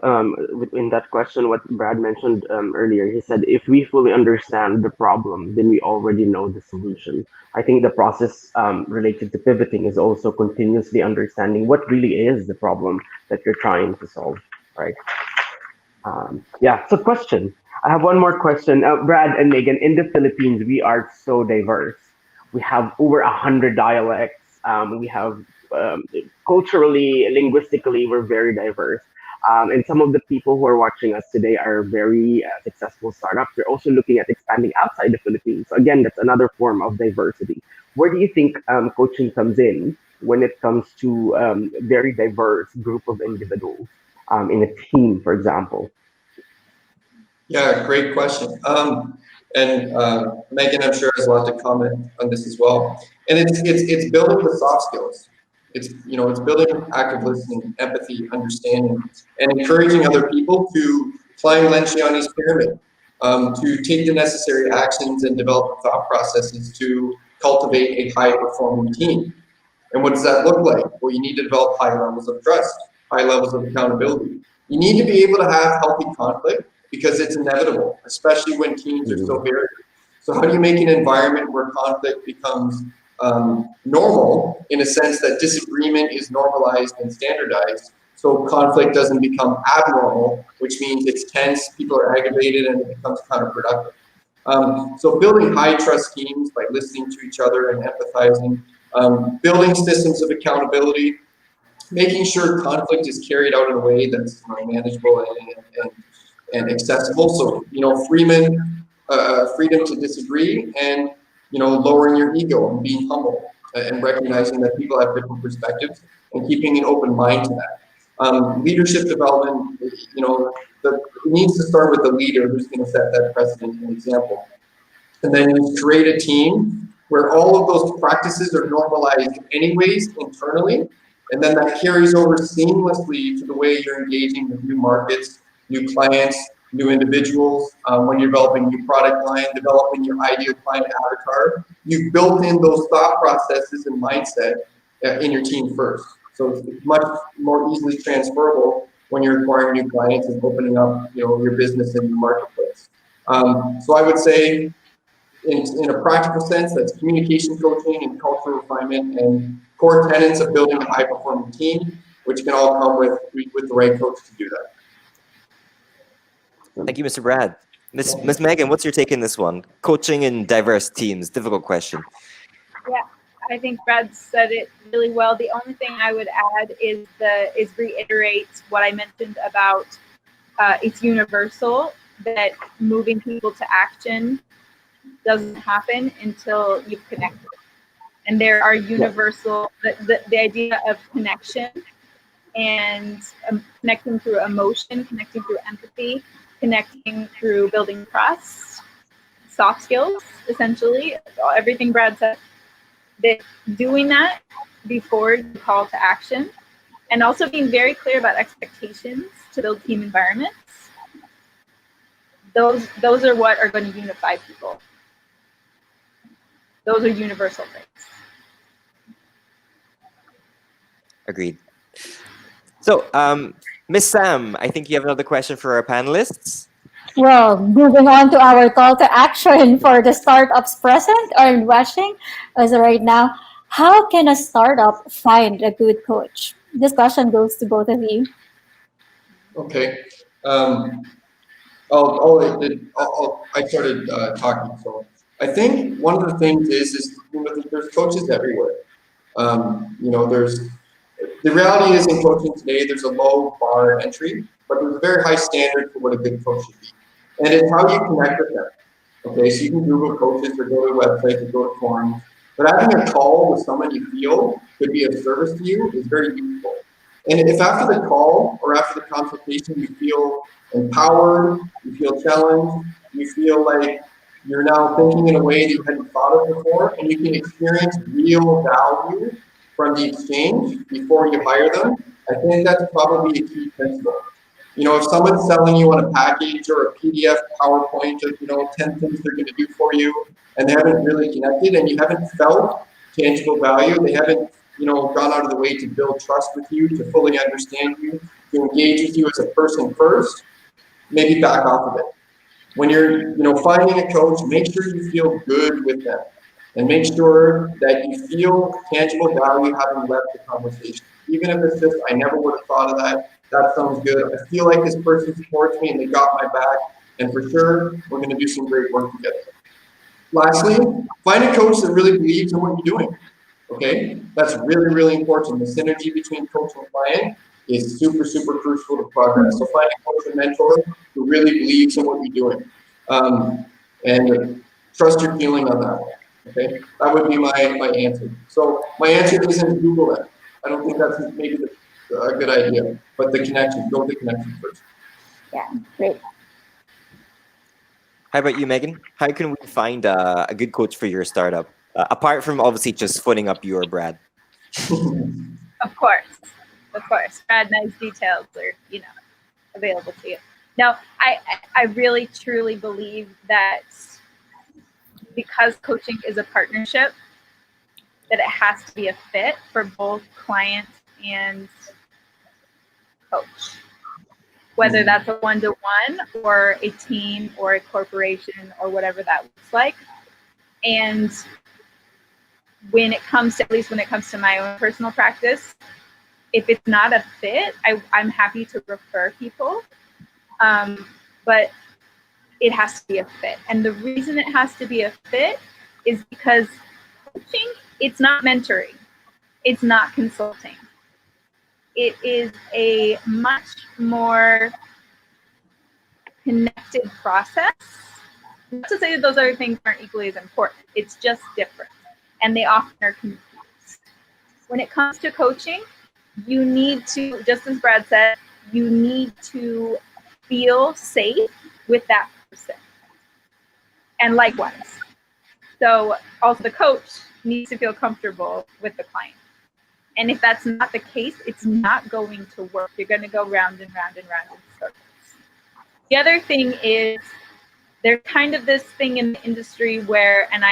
in that question what Brad mentioned earlier. He said, if we fully understand the problem, then we already know the solution. I think the process related to pivoting is also continuously understanding what really is the problem that you're trying to solve, right? Yeah, so question. I have one more question. Brad and Megan, in the Philippines, we are so diverse. We have over 100 dialects. We have culturally, linguistically, we're very diverse. And some of the people who are watching us today are very successful startups. They're also looking at expanding outside the Philippines. So again, that's another form of diversity. Where do you think coaching comes in when it comes to very diverse group of individuals in a team, for example? Yeah, great question. And Megan, I'm sure has a lot to comment on this as well. And it's building the soft skills. It's building active listening, empathy, understanding, and encouraging other people to climb Lenciani's pyramid, to take the necessary actions and develop thought processes to cultivate a high performing team. And what does that look like? Well, you need to develop high levels of trust, high levels of accountability. You need to be able to have healthy conflict because it's inevitable, especially when teams are so varied. So how do you make an environment where conflict becomes normal in a sense that disagreement is normalized and standardized, so conflict doesn't become abnormal, which means it's tense, people are aggravated, and it becomes counterproductive. So building high trust teams by listening to each other and empathizing, building systems of accountability, making sure conflict is carried out in a way that's manageable and accessible. So, freedom to disagree, and lowering your ego and being humble and recognizing that people have different perspectives and keeping an open mind to that. Leadership development, it needs to start with the leader who's going to set that precedent and example. And then you create a team where all of those practices are normalized anyways internally, and then that carries over seamlessly to the way you're engaging with new markets, new clients, new individuals. When you're developing new product line, developing your ideal client avatar, you've built in those thought processes and mindset in your team first. So it's much more easily transferable when you're acquiring new clients and opening up, your business in the marketplace. So I would say, in a practical sense, that's communication coaching and cultural refinement and core tenets of building a high-performing team, which can all come with the right coach to do that. Thank you, Mr. Brad. Miss Megan, what's your take in this one? Coaching in diverse teams, difficult question. Yeah, I think Brad said it really well. The only thing I would add is reiterate what I mentioned about it's universal, that moving people to action doesn't happen until you've connected. And there are universal, the idea of connection and connecting through emotion, connecting through empathy, connecting through building trust, soft skills, essentially, everything Brad said. That doing that before the call to action, and also being very clear about expectations to build team environments. Those are what are going to unify people. Those are universal things. Agreed. So, Miss Sam, I think you have another question for our panelists. Well, moving on to our call to action for the startups present or watching as of right now. How can a startup find a good coach? This question goes to both of you. Okay. I started talking. So I think one of the things is there's coaches everywhere. There's the reality is in coaching today, there's a low bar entry, but there's a very high standard for what a good coach should be. And it's how you connect with them. Okay, so you can Google coaches or go to a website or go to forums. But having a call with someone you feel could be of service to you is very useful. And if after the call or after the consultation you feel empowered, you feel challenged, you feel like you're now thinking in a way that you hadn't thought of before, and you can experience real value from the exchange before you hire them, I think that's probably a key principle. If someone's selling you on a package or a PDF PowerPoint of 10 things they're going to do for you, and they haven't really connected, and you haven't felt tangible value, they haven't gone out of the way to build trust with you, to fully understand you, to engage with you as a person first, maybe back off of it. When you're, finding a coach, make sure you feel good with them, and make sure that you feel tangible value having left the conversation. Even if it's just, I never would have thought of that. That sounds good. I feel like this person supports me and they got my back, and for sure, we're going to do some great work together. Lastly, find a coach that really believes in what you're doing. Okay, that's really, really important. The synergy between coach and client is super, super crucial to progress. So find a coach and mentor who really believes in what you're doing, and trust your feeling on that one. Okay, that would be my answer. So my answer isn't Google it. I don't think that's maybe a good idea. But the connection, build the connection first. Yeah, great. How about you, Megan? How can we find a good coach for your startup? Apart from obviously just footing up your Brad. Of course. Brad, nice details are, available to you. No, I really truly believe that because coaching is a partnership, that it has to be a fit for both client and coach. Whether that's a one-to-one or a team or a corporation or whatever that looks like. And when it comes to, at least when it comes to my own personal practice, if it's not a fit, I'm happy to refer people, but it has to be a fit. And the reason it has to be a fit is because coaching, it's not mentoring, it's not consulting. It is a much more connected process. Not to say that those other things aren't equally as important, it's just different, and they often are confused. When it comes to coaching, you need to, just as Brad said, you need to feel safe with that person. And likewise. So also the coach needs to feel comfortable with the client. And if that's not the case, it's not going to work. You're going to go round and round and round in circles. The other thing is there's kind of this thing in the industry where, and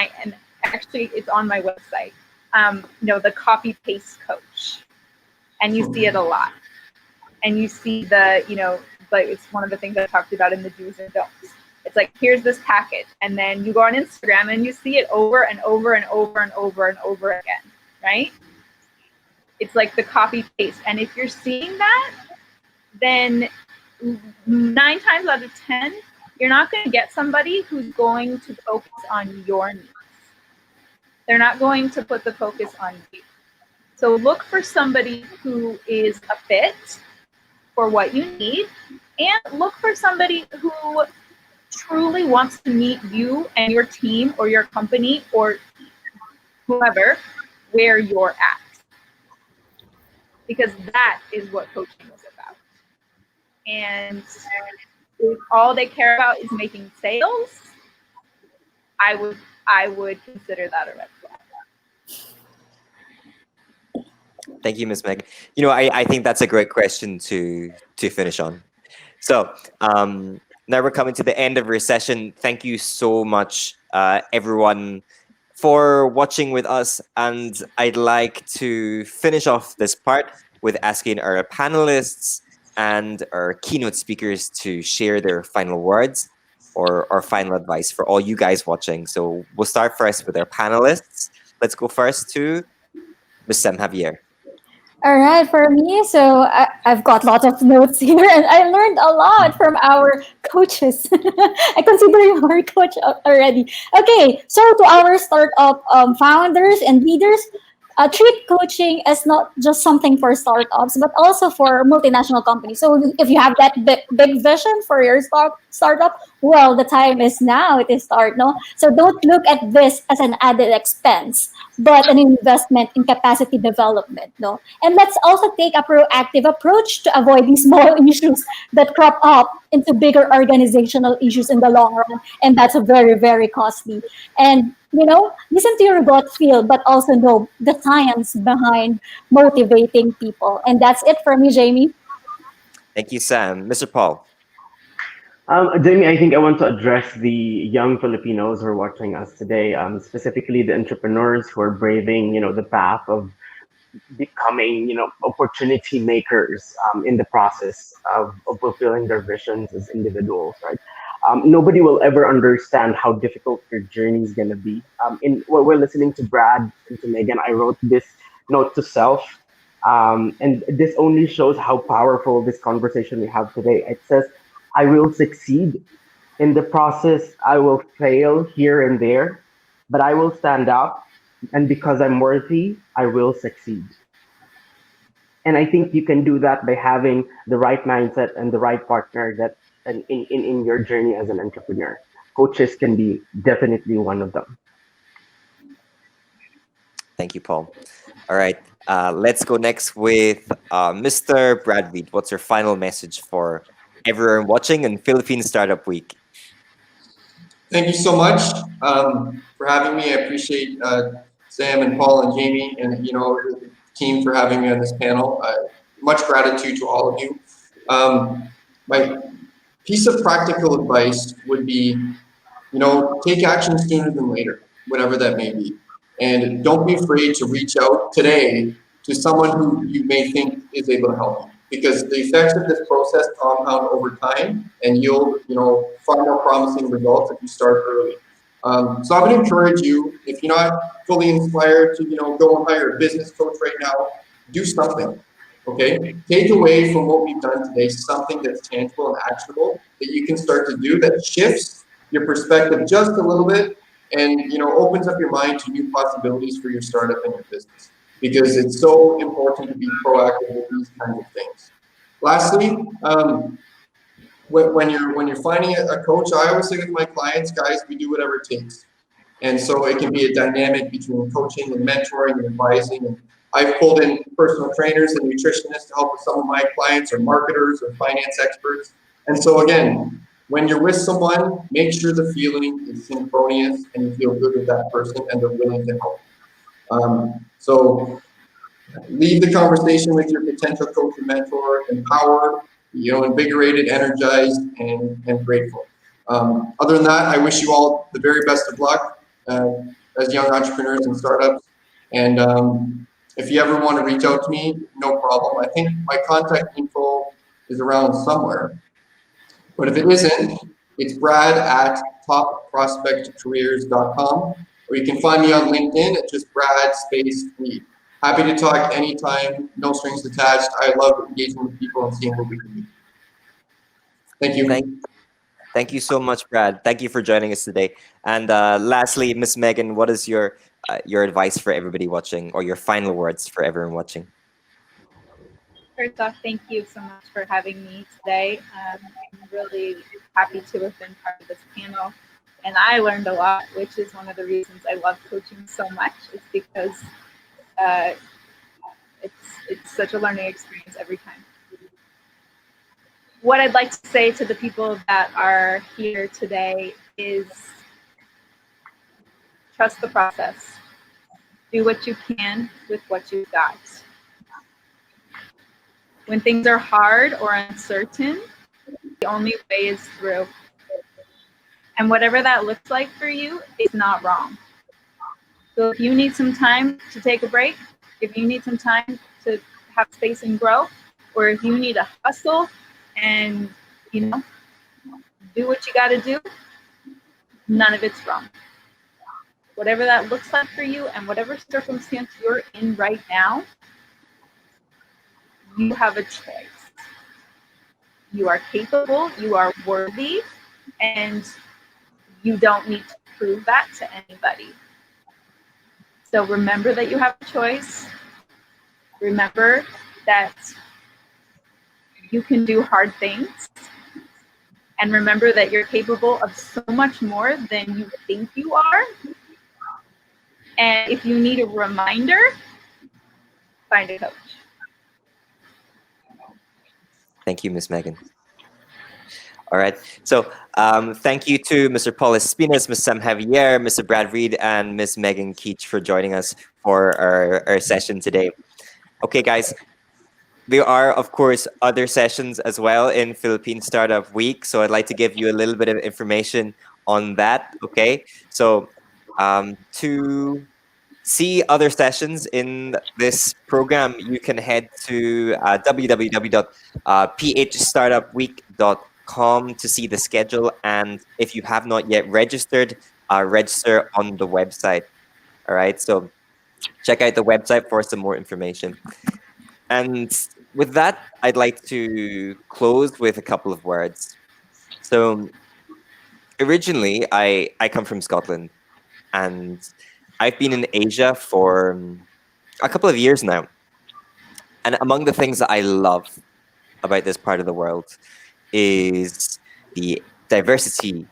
actually it's on my website, the copy paste coach. And you see it a lot. And you see like it's one of the things I talked about in the do's and don'ts. It's like, here's this package. And then you go on Instagram and you see it over and over and over and over and over again, right? It's like the copy paste. And if you're seeing that, then 9 times out of 10, you're not going to get somebody who's going to focus on your needs. They're not going to put the focus on you. So look for somebody who is a fit for what you need, and look for somebody who truly wants to meet you and your team or your company or whoever where you're at. Because that is what coaching is about. And if all they care about is making sales, I would consider that a red flag. Thank you, Ms. Meg. I think that's a great question to finish on. So now we're coming to the end of our session. Thank you so much, everyone, for watching with us. And I'd like to finish off this part with asking our panelists and our keynote speakers to share their final words or final advice for all you guys watching. So we'll start first with our panelists. Let's go first to Ms. Sam Javier. All right, for me, so I've got lots of notes here, and I learned a lot from our coaches. I consider you our coach already. Okay, so to our startup founders and leaders, treat coaching as not just something for startups, but also for multinational companies. So if you have that big vision for your startup, well, the time is now to start, no? So don't look at this as an added expense, but an investment in capacity development, no? And let's also take a proactive approach to avoid these small issues that crop up into bigger organizational issues in the long run, and that's very, very costly. And listen to your gut feel, but also know the science behind motivating people. And that's it for me, Jamie. Thank you, Sam. Mr. Paul. Jamie, I think I want to address the young Filipinos who are watching us today, specifically the entrepreneurs who are braving, the path of becoming, opportunity makers in the process of fulfilling their visions as individuals, right? Nobody will ever understand how difficult your journey is going to be. In what we're listening to Brad and to Megan, I wrote this note to self. And this only shows how powerful this conversation we have today. It says, I will succeed in the process. I will fail here and there, but I will stand up. And because I'm worthy, I will succeed. And I think you can do that by having the right mindset and the right partner that in your journey as an entrepreneur. Coaches can be definitely one of them. Thank you, Paul. All right, let's go next with Mr. Brad Reed. What's your final message for everyone watching in Philippine Startup Week? Thank you so much for having me. I appreciate Sam and Paul and Jamie and the team for having me on this panel. Much gratitude to all of you. My piece of practical advice would be, take action sooner than later, whatever that may be. And don't be afraid to reach out today to someone who you may think is able to help you, because the effects of this process compound over time and yield, far more promising results if you start early. So I would encourage you, if you're not fully inspired to, go and hire a business coach right now, do something. Okay, take away from what we've done today something that's tangible and actionable that you can start to do that shifts your perspective just a little bit and opens up your mind to new possibilities for your startup and your business, because it's so important to be proactive with these kinds of things. Lastly, when you're finding a coach, I always say with my clients, guys, we do whatever it takes. And so it can be a dynamic between coaching and mentoring and advising. And I've pulled in personal trainers and nutritionists to help with some of my clients, or marketers or finance experts. And so again, when you're with someone, make sure the feeling is synchronous and you feel good with that person and they're willing to help. So leave the conversation with your potential coach or mentor empowered, invigorated, energized, and grateful. Other than that, I wish you all the very best of luck as young entrepreneurs and startups. And if you ever want to reach out to me, no problem. I think my contact info is around somewhere. But if it isn't, it's Brad at topprospectcareers.com, or you can find me on LinkedIn at just Brad space Reed. Happy to talk anytime, no strings attached. I love engaging with people and seeing what we can do. Thank you. Thank you so much, Brad. Thank you for joining us today. And lastly, Miss Megan, what is your advice for everybody watching, or your final words for everyone watching? First off, thank you so much for having me today. I'm really happy to have been part of this panel. And I learned a lot, which is one of the reasons I love coaching so much. It's because it's such a learning experience every time. What I'd like to say to the people that are here today is trust the process. Do what you can with what you've got. When things are hard or uncertain, the only way is through. And whatever that looks like for you is not wrong. So if you need some time to take a break, if you need some time to have space and grow, or if you need to hustle and, do what you got to do, none of it's wrong. Whatever that looks like for you and whatever circumstance you're in right now, you have a choice. You are capable, you are worthy, and you don't need to prove that to anybody. So remember that you have a choice. Remember that you can do hard things. And remember that you're capable of so much more than you think you are. And if you need a reminder, find a coach. Thank you, Miss Megan. All right. So thank you to Mr. Paul Espinas, Ms. Sam Javier, Mr. Brad Reed, and Ms. Megan Keach for joining us for our session today. Okay, guys. There are, of course, other sessions as well in Philippine Startup Week. So I'd like to give you a little bit of information on that. Okay. So to see other sessions in this program, you can head to www.phstartupweek.com to see the schedule. And if you have not yet registered, register on the website. All right. So check out the website for some more information. And with that, I'd like to close with a couple of words. So originally, I come from Scotland, and I've been in Asia for a couple of years now. And among the things that I love about this part of the world is the diversity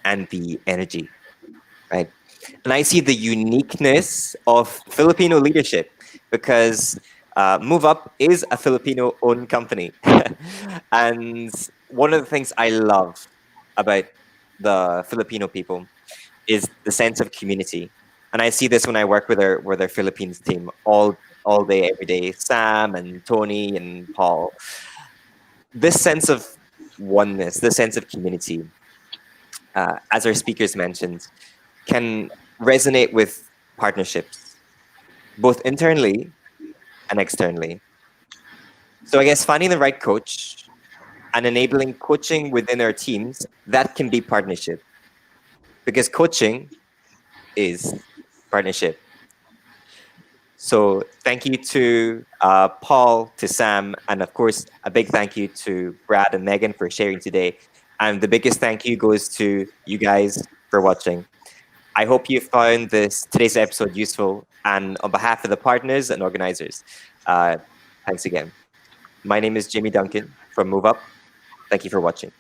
and the energy, right? And I see the uniqueness of Filipino leadership because Move Up is a Filipino-owned company. And one of the things I love about the Filipino people is the sense of community. And I see this when I work with our Philippines team all day, every day. Sam and Tony and Paul. This sense of oneness, this sense of community, as our speakers mentioned, can resonate with partnerships, both internally and externally. So I guess finding the right coach and enabling coaching within our teams, that can be partnership. Because coaching is partnership. So thank you to Paul, to Sam, and of course, a big thank you to Brad and Megan for sharing today. And the biggest thank you goes to you guys for watching. I hope you found today's episode useful. And on behalf of the partners and organizers, thanks again. My name is Jamie Duncan from Move Up. Thank you for watching.